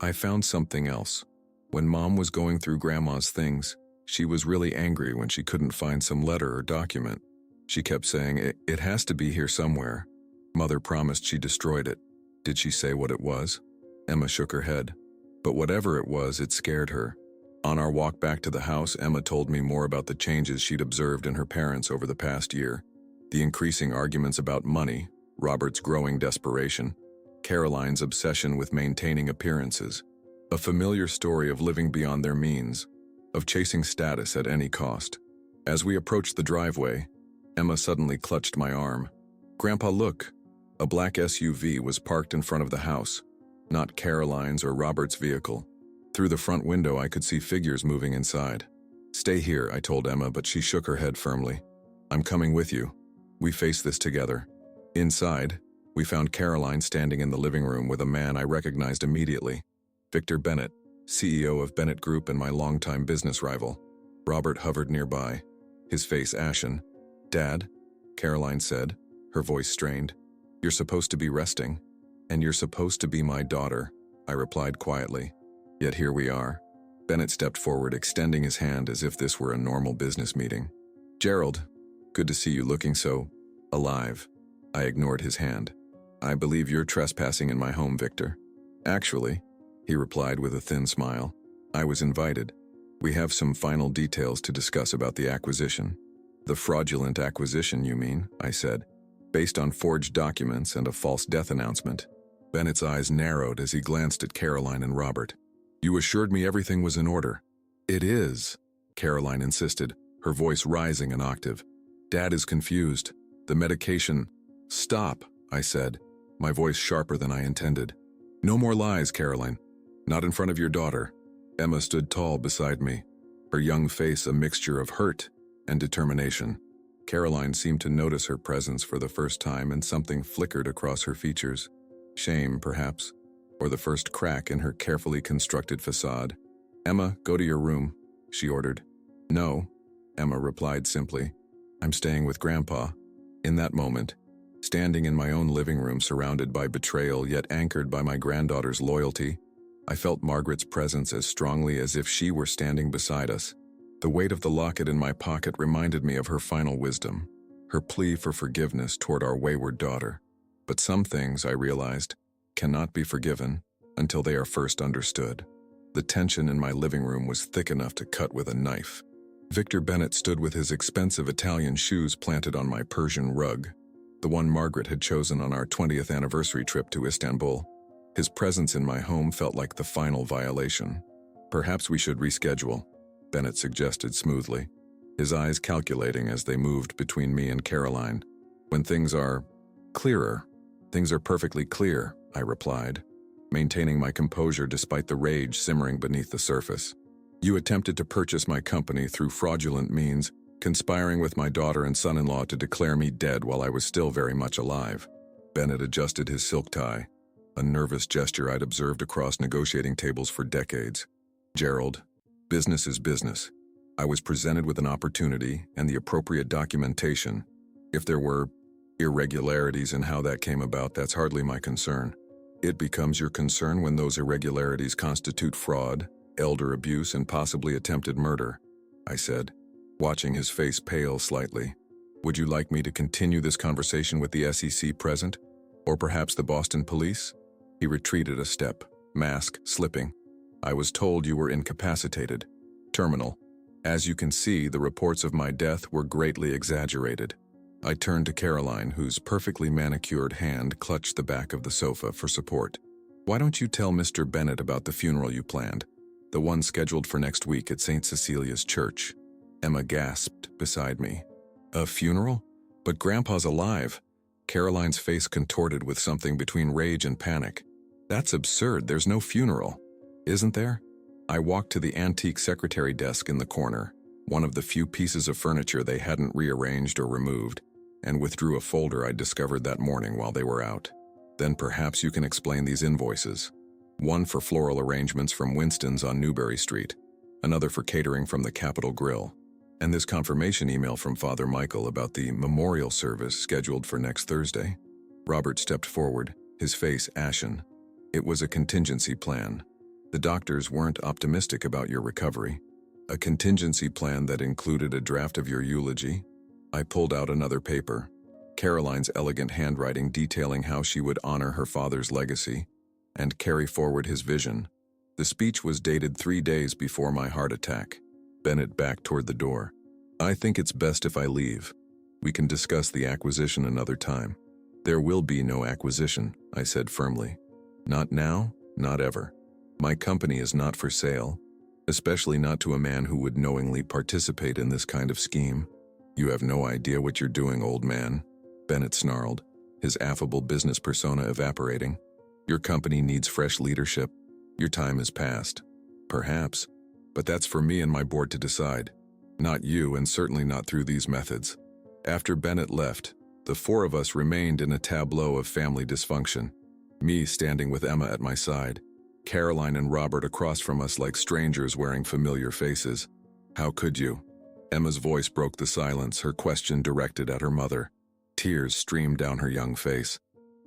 "I found something else. When Mom was going through Grandma's things, she was really angry when she couldn't find some letter or document. She kept saying, it has to be here somewhere. Mother promised she destroyed it." "Did she say what it was?" Emma shook her head. "But whatever it was, it scared her. On our walk back to the house, Emma told me more about the changes she'd observed in her parents over the past year. The increasing arguments about money, Robert's growing desperation, Caroline's obsession with maintaining appearances. A familiar story of living beyond their means, of chasing status at any cost. As we approached the driveway, Emma suddenly clutched my arm. "Grandpa, look!" A black SUV was parked in front of the house, not Caroline's or Robert's vehicle. Through the front window, I could see figures moving inside. "Stay here," I told Emma, but she shook her head firmly. "I'm coming with you. We face this together." Inside, we found Caroline standing in the living room with a man I recognized immediately. Victor Bennett, CEO of Bennett Group and my longtime business rival. Robert hovered nearby, his face ashen. "Dad," Caroline said, her voice strained. "You're supposed to be resting, and you're supposed to be my daughter," I replied quietly. Yet here we are. Bennett stepped forward, extending his hand as if this were a normal business meeting. "Gerald, good to see you looking so alive." I ignored his hand. "I believe you're trespassing in my home, Victor." "Actually," he replied with a thin smile, "I was invited. We have some final details to discuss about the acquisition." "The fraudulent acquisition, you mean?" I said. "Based on forged documents and a false death announcement." Bennett's eyes narrowed as he glanced at Caroline and Robert. "You assured me everything was in order." "It is," Caroline insisted, her voice rising an octave. "Dad is confused. The medication—" "Stop," I said, my voice sharper than I intended. "No more lies, Caroline. Not in front of your daughter." Emma stood tall beside me, her young face a mixture of hurt and determination. Caroline seemed to notice her presence for the first time, and something flickered across her features. Shame, perhaps, or the first crack in her carefully constructed facade. "Emma, go to your room," she ordered. "No," Emma replied simply. "I'm staying with Grandpa." In that moment, standing in my own living room surrounded by betrayal yet anchored by my granddaughter's loyalty, I felt Margaret's presence as strongly as if she were standing beside us. The weight of the locket in my pocket reminded me of her final wisdom, her plea for forgiveness toward our wayward daughter. But some things, I realized, cannot be forgiven until they are first understood. The tension in my living room was thick enough to cut with a knife. Victor Bennett stood with his expensive Italian shoes planted on my Persian rug, the one Margaret had chosen on our 20th anniversary trip to Istanbul. His presence in my home felt like the final violation. "Perhaps we should reschedule," Bennett suggested smoothly, his eyes calculating as they moved between me and Caroline. "When things are clearer." "Things are perfectly clear," I replied, maintaining my composure despite the rage simmering beneath the surface. "You attempted to purchase my company through fraudulent means, conspiring with my daughter and son-in-law to declare me dead while I was still very much alive." Bennett adjusted his silk tie, a nervous gesture I'd observed across negotiating tables for decades. "Gerald, business is business. I was presented with an opportunity and the appropriate documentation. If there were irregularities in how that came about, that's hardly my concern. It becomes your concern when those irregularities constitute fraud, elder abuse, and possibly attempted murder," I said, watching his face pale slightly. "Would you like me to continue this conversation with the SEC present? Or perhaps the Boston police?" He retreated a step, mask slipping. "I was told you were incapacitated. Terminal. As you can see, the reports of my death were greatly exaggerated." I turned to Caroline, whose perfectly manicured hand clutched the back of the sofa for support. "Why don't you tell Mr. Bennett about the funeral you planned? The one scheduled for next week at St. Cecilia's Church." Emma gasped beside me. "A funeral? But Grandpa's alive." Caroline's face contorted with something between rage and panic. "That's absurd. There's no funeral." "Isn't there?" I walked to the antique secretary desk in the corner, one of the few pieces of furniture they hadn't rearranged or removed, and withdrew a folder I'd discovered that morning while they were out. "Then perhaps you can explain these invoices. One for floral arrangements from Winston's on Newbury Street, another for catering from the Capitol Grill, and this confirmation email from Father Michael about the memorial service scheduled for next Thursday." Robert stepped forward, his face ashen. "It was a contingency plan. The doctors weren't optimistic about your recovery. A contingency plan that included a draft of your eulogy." I pulled out another paper, Caroline's elegant handwriting detailing how she would honor her father's legacy and carry forward his vision. The speech was dated 3 days before my heart attack. Bennett backed toward the door. I think it's best if I leave. We can discuss the acquisition another time. There will be no acquisition, I said firmly. Not now, not ever. My company is not for sale, especially not to a man who would knowingly participate in this kind of scheme. You have no idea what you're doing, old man, Bennett snarled, his affable business persona evaporating. Your company needs fresh leadership. Your time is past. Perhaps, but that's for me and my board to decide. Not you, and certainly not through these methods. After Bennett left, the four of us remained in a tableau of family dysfunction. Me standing with Emma at my side, Caroline and Robert across from us like strangers wearing familiar faces. How could you? Emma's voice broke the silence, her question directed at her mother. Tears streamed down her young face.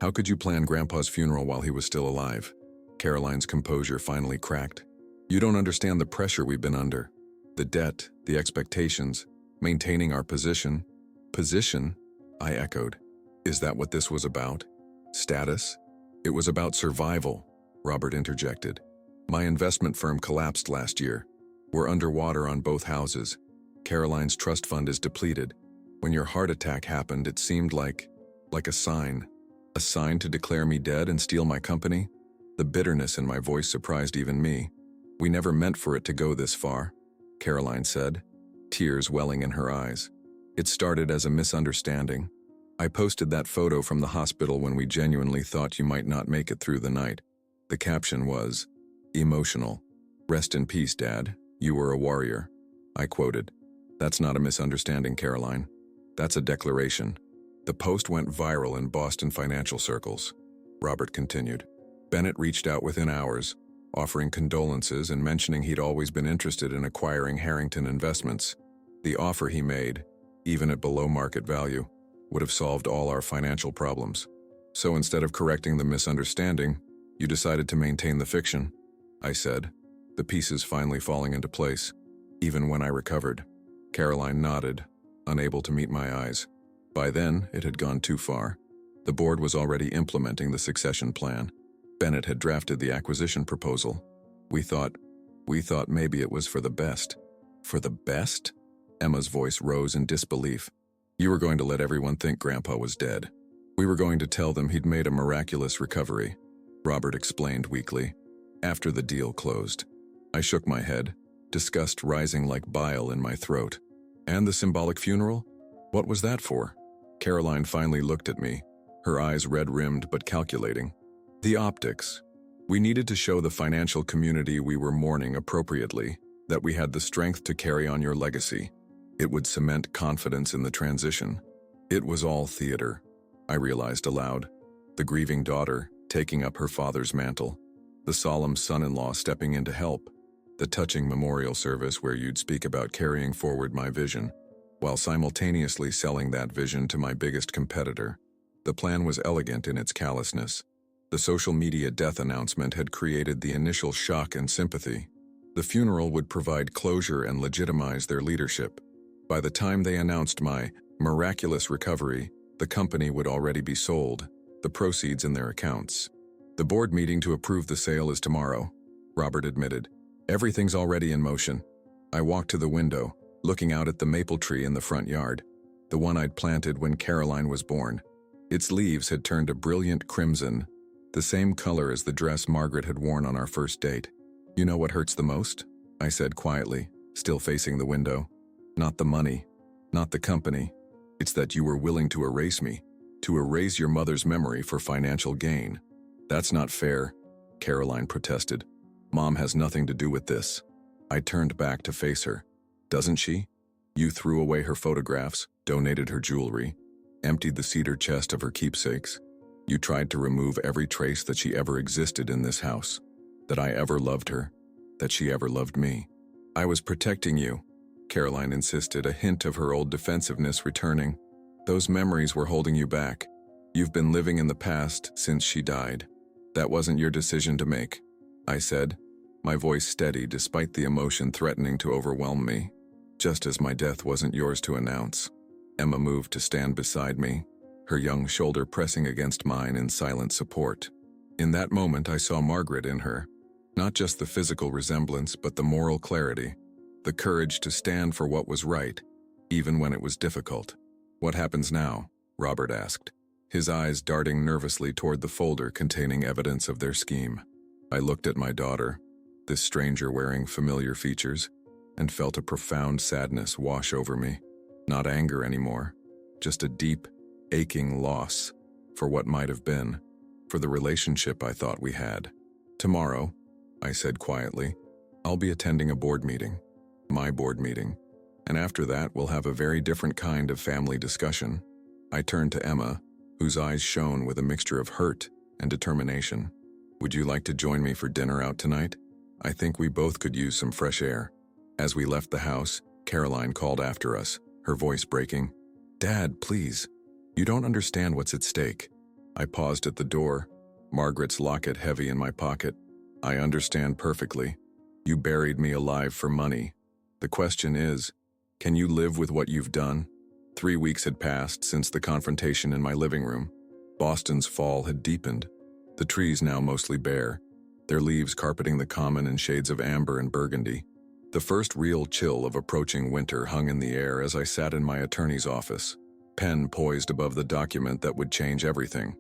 How could you plan Grandpa's funeral while he was still alive? Caroline's composure finally cracked. You don't understand the pressure we've been under. The debt, the expectations, maintaining our position. Position? I echoed. Is that what this was about? Status? It was about survival, Robert interjected. My investment firm collapsed last year. We're underwater on both houses. Caroline's trust fund is depleted. When your heart attack happened, it seemed like a sign. A sign to declare me dead and steal my company? The bitterness in my voice surprised even me. We never meant for it to go this far, Caroline said, tears welling in her eyes. It started as a misunderstanding. I posted that photo from the hospital when we genuinely thought you might not make it through the night. The caption was, emotional. Rest in peace, Dad. You were a warrior. I quoted. That's not a misunderstanding, Caroline. That's a declaration. The post went viral in Boston financial circles. Robert continued. Bennett reached out within hours, offering condolences and mentioning he'd always been interested in acquiring Harrington Investments. The offer he made, even at below market value, would have solved all our financial problems. So instead of correcting the misunderstanding, you decided to maintain the fiction, I said, the pieces finally falling into place, even when I recovered. Caroline nodded, unable to meet my eyes. By then, it had gone too far. The board was already implementing the succession plan. Bennett had drafted the acquisition proposal. We thought maybe it was for the best. For the best? Emma's voice rose in disbelief. You were going to let everyone think Grandpa was dead. We were going to tell them he'd made a miraculous recovery, Robert explained weakly. After the deal closed, I shook my head, disgust rising like bile in my throat. And the symbolic funeral? What was that for? Caroline finally looked at me, her eyes red-rimmed but calculating. The optics. We needed to show the financial community we were mourning appropriately, that we had the strength to carry on your legacy. It would cement confidence in the transition. It was all theater, I realized aloud. The grieving daughter taking up her father's mantle, the solemn son-in-law stepping in to help, the touching memorial service where you'd speak about carrying forward my vision, while simultaneously selling that vision to my biggest competitor. The plan was elegant in its callousness. The social media death announcement had created the initial shock and sympathy. The funeral would provide closure and legitimize their leadership. By the time they announced my miraculous recovery, the company would already be sold, the proceeds in their accounts. The board meeting to approve the sale is tomorrow, Robert admitted. Everything's already in motion. I walked to the window, looking out at the maple tree in the front yard, the one I'd planted when Caroline was born. Its leaves had turned a brilliant crimson, the same color as the dress Margaret had worn on our first date. You know what hurts the most? I said quietly, still facing the window. Not the money, not the company. It's that you were willing to erase me, to erase your mother's memory for financial gain. That's not fair, Caroline protested. Mom has nothing to do with this. I turned back to face her. Doesn't she? You threw away her photographs, donated her jewelry, emptied the cedar chest of her keepsakes. You tried to remove every trace that she ever existed in this house, that I ever loved her, that she ever loved me. I was protecting you, Caroline insisted, a hint of her old defensiveness returning. Those memories were holding you back. You've been living in the past since she died. That wasn't your decision to make, I said, my voice steady despite the emotion threatening to overwhelm me. Just as my death wasn't yours to announce. Emma moved to stand beside me, her young shoulder pressing against mine in silent support. In that moment, I saw Margaret in her, Not just the physical resemblance, but the moral clarity, the courage to stand for what was right, even when it was difficult. "What happens now?" Robert asked, his eyes darting nervously toward the folder containing evidence of their scheme. I looked at my daughter, this stranger wearing familiar features, and felt a profound sadness wash over me. Not anger anymore, just a deep, aching loss for what might have been, for the relationship I thought we had. "Tomorrow," I said quietly, "I'll be attending a board meeting, my board meeting, and after that we'll have a very different kind of family discussion." I turned to Emma, whose eyes shone with a mixture of hurt and determination. "Would you like to join me for dinner out tonight? I think we both could use some fresh air." As we left the house, Caroline called after us, her voice breaking. "Dad, please. You don't understand what's at stake." I paused at the door, Margaret's locket heavy in my pocket. "I understand perfectly. You buried me alive for money. The question is, can you live with what you've done?" 3 weeks had passed since the confrontation in my living room. Boston's fall had deepened, the trees now mostly bare, their leaves carpeting the common in shades of amber and burgundy. The first real chill of approaching winter hung in the air as I sat in my attorney's office, pen poised above the document that would change everything.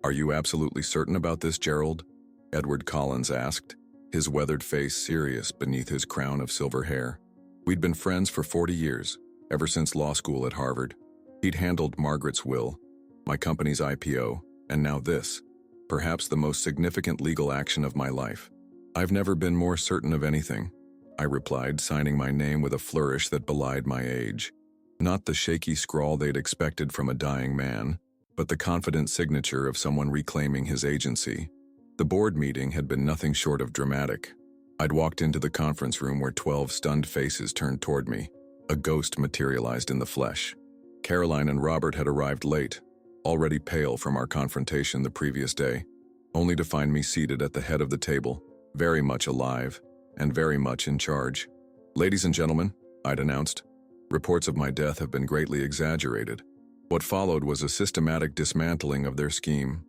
"Are you absolutely certain about this, Gerald?" Edward Collins asked, his weathered face serious beneath his crown of silver hair. We'd been friends for 40 years, ever since law school at Harvard. He'd handled Margaret's will, my company's IPO, and now this, perhaps the most significant legal action of my life. "I've never been more certain of anything," I replied, signing my name with a flourish that belied my age. Not the shaky scrawl they'd expected from a dying man, but the confident signature of someone reclaiming his agency. The board meeting had been nothing short of dramatic. I'd walked into the conference room where 12 stunned faces turned toward me. A ghost materialized in the flesh. Caroline and Robert had arrived late, already pale from our confrontation the previous day, only to find me seated at the head of the table, very much alive and very much in charge. "Ladies and gentlemen," I'd announced, "reports of my death have been greatly exaggerated." What followed was a systematic dismantling of their scheme.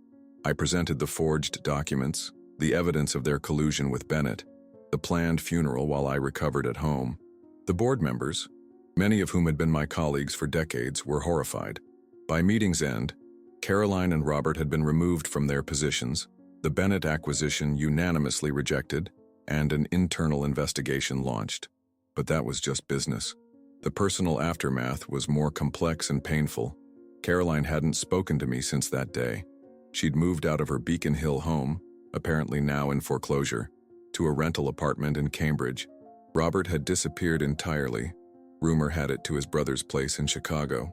I presented the forged documents, the evidence of their collusion with Bennett, the planned funeral while I recovered at home. The board members, many of whom had been my colleagues for decades, were horrified. By meeting's end, Caroline and Robert had been removed from their positions, the Bennett acquisition unanimously rejected, and an internal investigation launched. But that was just business. The personal aftermath was more complex and painful. Caroline hadn't spoken to me since that day. She'd moved out of her Beacon Hill home, apparently now in foreclosure, to a rental apartment in Cambridge. Robert had disappeared entirely. Rumor had it to his brother's place in Chicago.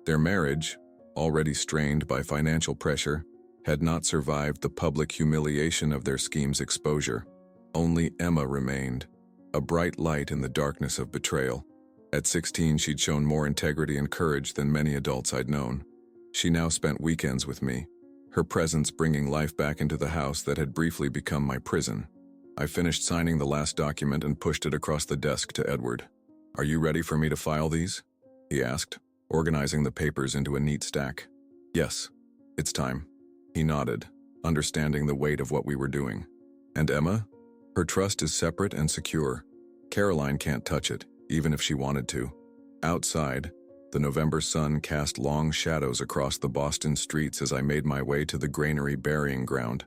Their marriage, already strained by financial pressure, had not survived the public humiliation of their scheme's exposure. Only Emma remained, a bright light in the darkness of betrayal. At 16, she'd shown more integrity and courage than many adults I'd known. She now spent weekends with me, her presence bringing life back into the house that had briefly become my prison. I finished signing the last document and pushed it across the desk to Edward. "Are you ready for me to file these?" he asked, organizing the papers into a neat stack. "Yes, it's time." He nodded, understanding the weight of what we were doing. "And Emma? Her trust is separate and secure. Caroline can't touch it, even if she wanted to." Outside, the November sun cast long shadows across the Boston streets as I made my way to the granary burying ground.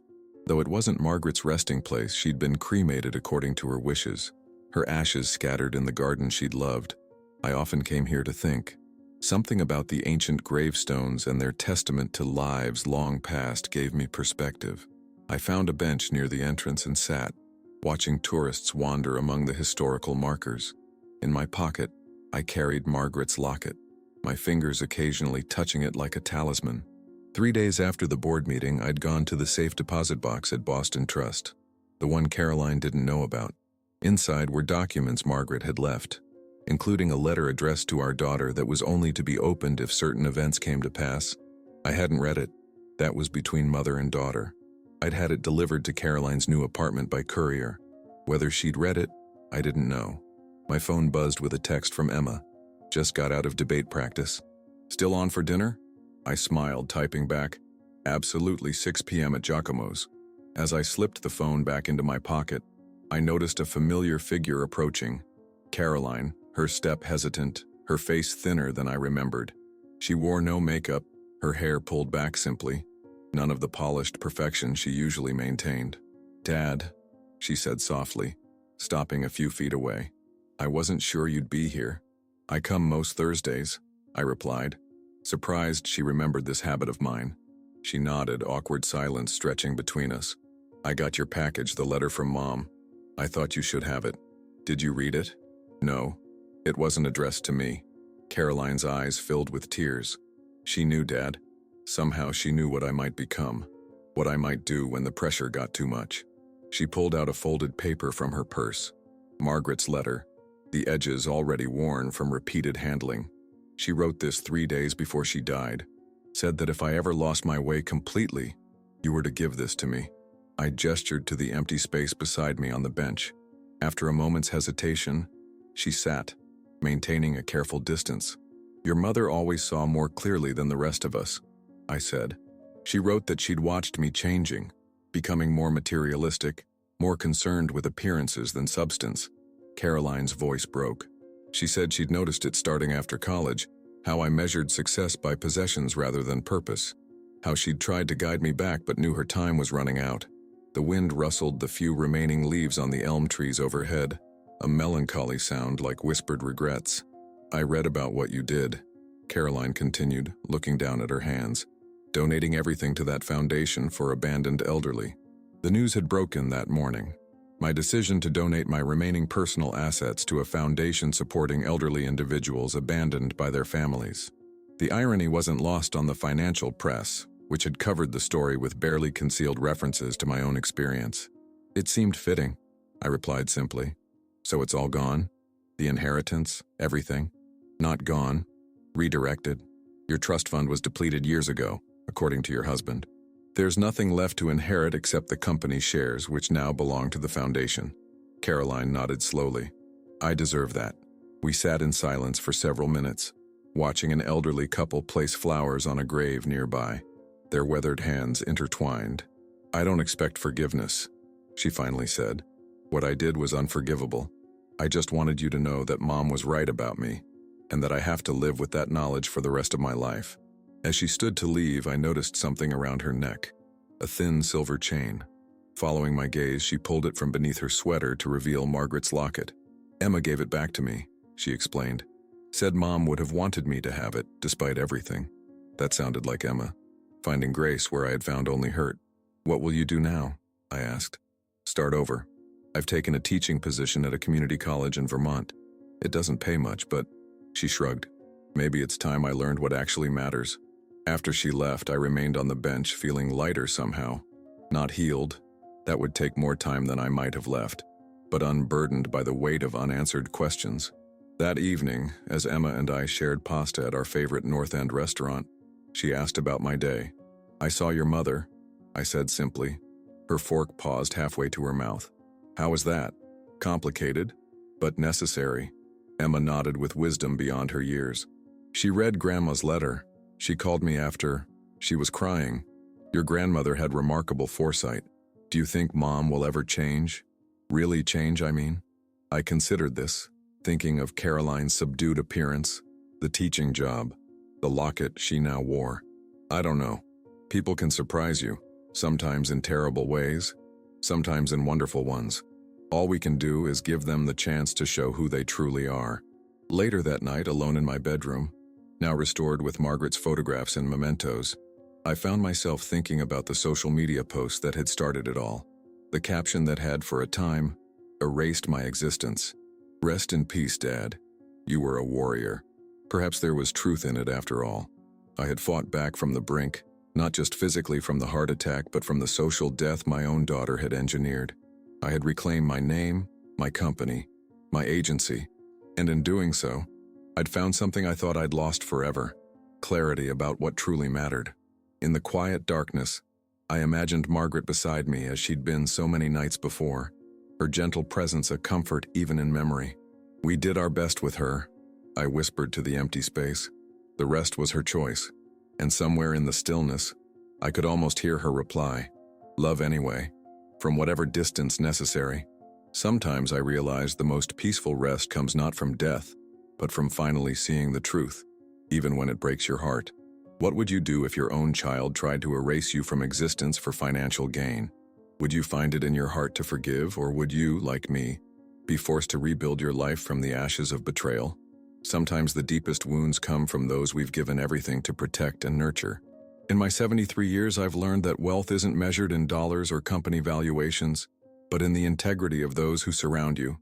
Though it wasn't Margaret's resting place, she'd been cremated according to her wishes, her ashes scattered in the garden she'd loved. I often came here to think. Something about the ancient gravestones and their testament to lives long past gave me perspective. I found a bench near the entrance and sat, watching tourists wander among the historical markers. In my pocket, I carried Margaret's locket, my fingers occasionally touching it like a talisman. 3 days after the board meeting, I'd gone to the safe deposit box at Boston Trust, the one Caroline didn't know about. Inside were documents Margaret had left, including a letter addressed to our daughter that was only to be opened if certain events came to pass. I hadn't read it. That was between mother and daughter. I'd had it delivered to Caroline's new apartment by courier. Whether she'd read it, I didn't know. My phone buzzed with a text from Emma. "Just got out of debate practice. Still on for dinner?" I smiled, typing back, "Absolutely, 6 p.m. at Giacomo's." As I slipped the phone back into my pocket, I noticed a familiar figure approaching. Caroline, her step hesitant, her face thinner than I remembered. She wore no makeup, her hair pulled back simply, none of the polished perfection she usually maintained. "Dad," she said softly, stopping a few feet away. "I wasn't sure you'd be here." "I come most Thursdays," I replied, surprised she remembered this habit of mine. She nodded, awkward silence stretching between us. "I got your package, the letter from Mom. I thought you should have it. Did you read it?" "No. It wasn't addressed to me." Caroline's eyes filled with tears. She knew, Dad. Somehow she knew what I might become, what I might do when the pressure got too much. She pulled out a folded paper from her purse. Margaret's letter, the edges already worn from repeated handling. She wrote this 3 days before she died. Said that if I ever lost my way completely, you were to give this to me. I gestured to the empty space beside me on the bench. After a moment's hesitation, she sat, maintaining a careful distance. "Your mother always saw more clearly than the rest of us," I said. She wrote that she'd watched me changing, becoming more materialistic, more concerned with appearances than substance. Caroline's voice broke. She said she'd noticed it starting after college, how I measured success by possessions rather than purpose, how she'd tried to guide me back but knew her time was running out. The wind rustled the few remaining leaves on the elm trees overhead, a melancholy sound like whispered regrets. "I read about what you did," Caroline continued, looking down at her hands, "donating everything to that foundation for abandoned elderly." The news had broken that morning. My decision to donate my remaining personal assets to a foundation supporting elderly individuals abandoned by their families. The irony wasn't lost on the financial press, which had covered the story with barely concealed references to my own experience. "It seemed fitting," I replied simply. "So it's all gone? The inheritance, everything?" "Not gone. Redirected. Your trust fund was depleted years ago, according to your husband. There's nothing left to inherit except the company's shares, which now belong to the foundation." Caroline nodded slowly. "I deserve that." We sat in silence for several minutes, watching an elderly couple place flowers on a grave nearby, their weathered hands intertwined. "I don't expect forgiveness," she finally said. "What I did was unforgivable. I just wanted you to know that Mom was right about me, and that I have to live with that knowledge for the rest of my life." As she stood to leave, I noticed something around her neck, a thin silver chain. Following my gaze, she pulled it from beneath her sweater to reveal Margaret's locket. "Emma gave it back to me," she explained. "Said Mom would have wanted me to have it, despite everything." That sounded like Emma, finding grace where I had found only hurt. "What will you do now?" I asked. "Start over. I've taken a teaching position at a community college in Vermont. It doesn't pay much, but..." She shrugged. "Maybe it's time I learned what actually matters." After she left, I remained on the bench, feeling lighter somehow. Not healed. That would take more time than I might have left, but unburdened by the weight of unanswered questions. That evening, as Emma and I shared pasta at our favorite North End restaurant, she asked about my day. "I saw your mother," I said simply. Her fork paused halfway to her mouth. "How was that?" "Complicated, but necessary." Emma nodded with wisdom beyond her years. "She read Grandma's letter. She called me after. She was crying. Your grandmother had remarkable foresight. Do you think Mom will ever change? Really change, I mean?" I considered this, thinking of Caroline's subdued appearance, the teaching job, the locket she now wore. "I don't know. People can surprise you, sometimes in terrible ways, sometimes in wonderful ones. All we can do is give them the chance to show who they truly are." Later that night, alone in my bedroom, now restored with Margaret's photographs and mementos, I found myself thinking about the social media post that had started it all. The caption that had, for a time, erased my existence. "Rest in peace, Dad. You were a warrior." Perhaps there was truth in it after all. I had fought back from the brink, not just physically from the heart attack, but from the social death my own daughter had engineered. I had reclaimed my name, my company, my agency, and in doing so, I'd found something I thought I'd lost forever: clarity about what truly mattered. In the quiet darkness, I imagined Margaret beside me as she'd been so many nights before, her gentle presence a comfort even in memory. "We did our best with her," I whispered to the empty space. "The rest was her choice." And somewhere in the stillness, I could almost hear her reply, "Love anyway, from whatever distance necessary." Sometimes I realize the most peaceful rest comes not from death, but from finally seeing the truth, even when it breaks your heart. What would you do if your own child tried to erase you from existence for financial gain? Would you find it in your heart to forgive, or would you, like me, be forced to rebuild your life from the ashes of betrayal? Sometimes the deepest wounds come from those we've given everything to protect and nurture. In my 73 years, I've learned that wealth isn't measured in dollars or company valuations, but in the integrity of those who surround you.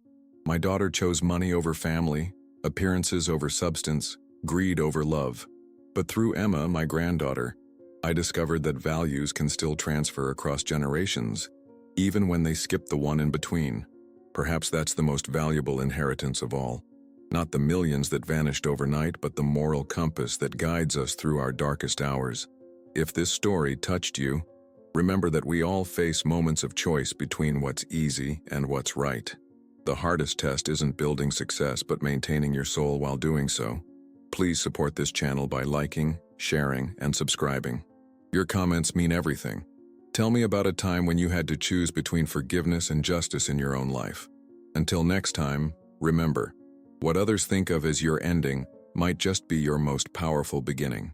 My daughter chose money over family, appearances over substance, greed over love. But through Emma, my granddaughter, I discovered that values can still transfer across generations, even when they skip the one in between. Perhaps that's the most valuable inheritance of all. Not the millions that vanished overnight, but the moral compass that guides us through our darkest hours. If this story touched you, remember that we all face moments of choice between what's easy and what's right. The hardest test isn't building success, but maintaining your soul while doing so. Please support this channel by liking, sharing, and subscribing. Your comments mean everything. Tell me about a time when you had to choose between forgiveness and justice in your own life. Until next time, remember, what others think of as your ending might just be your most powerful beginning.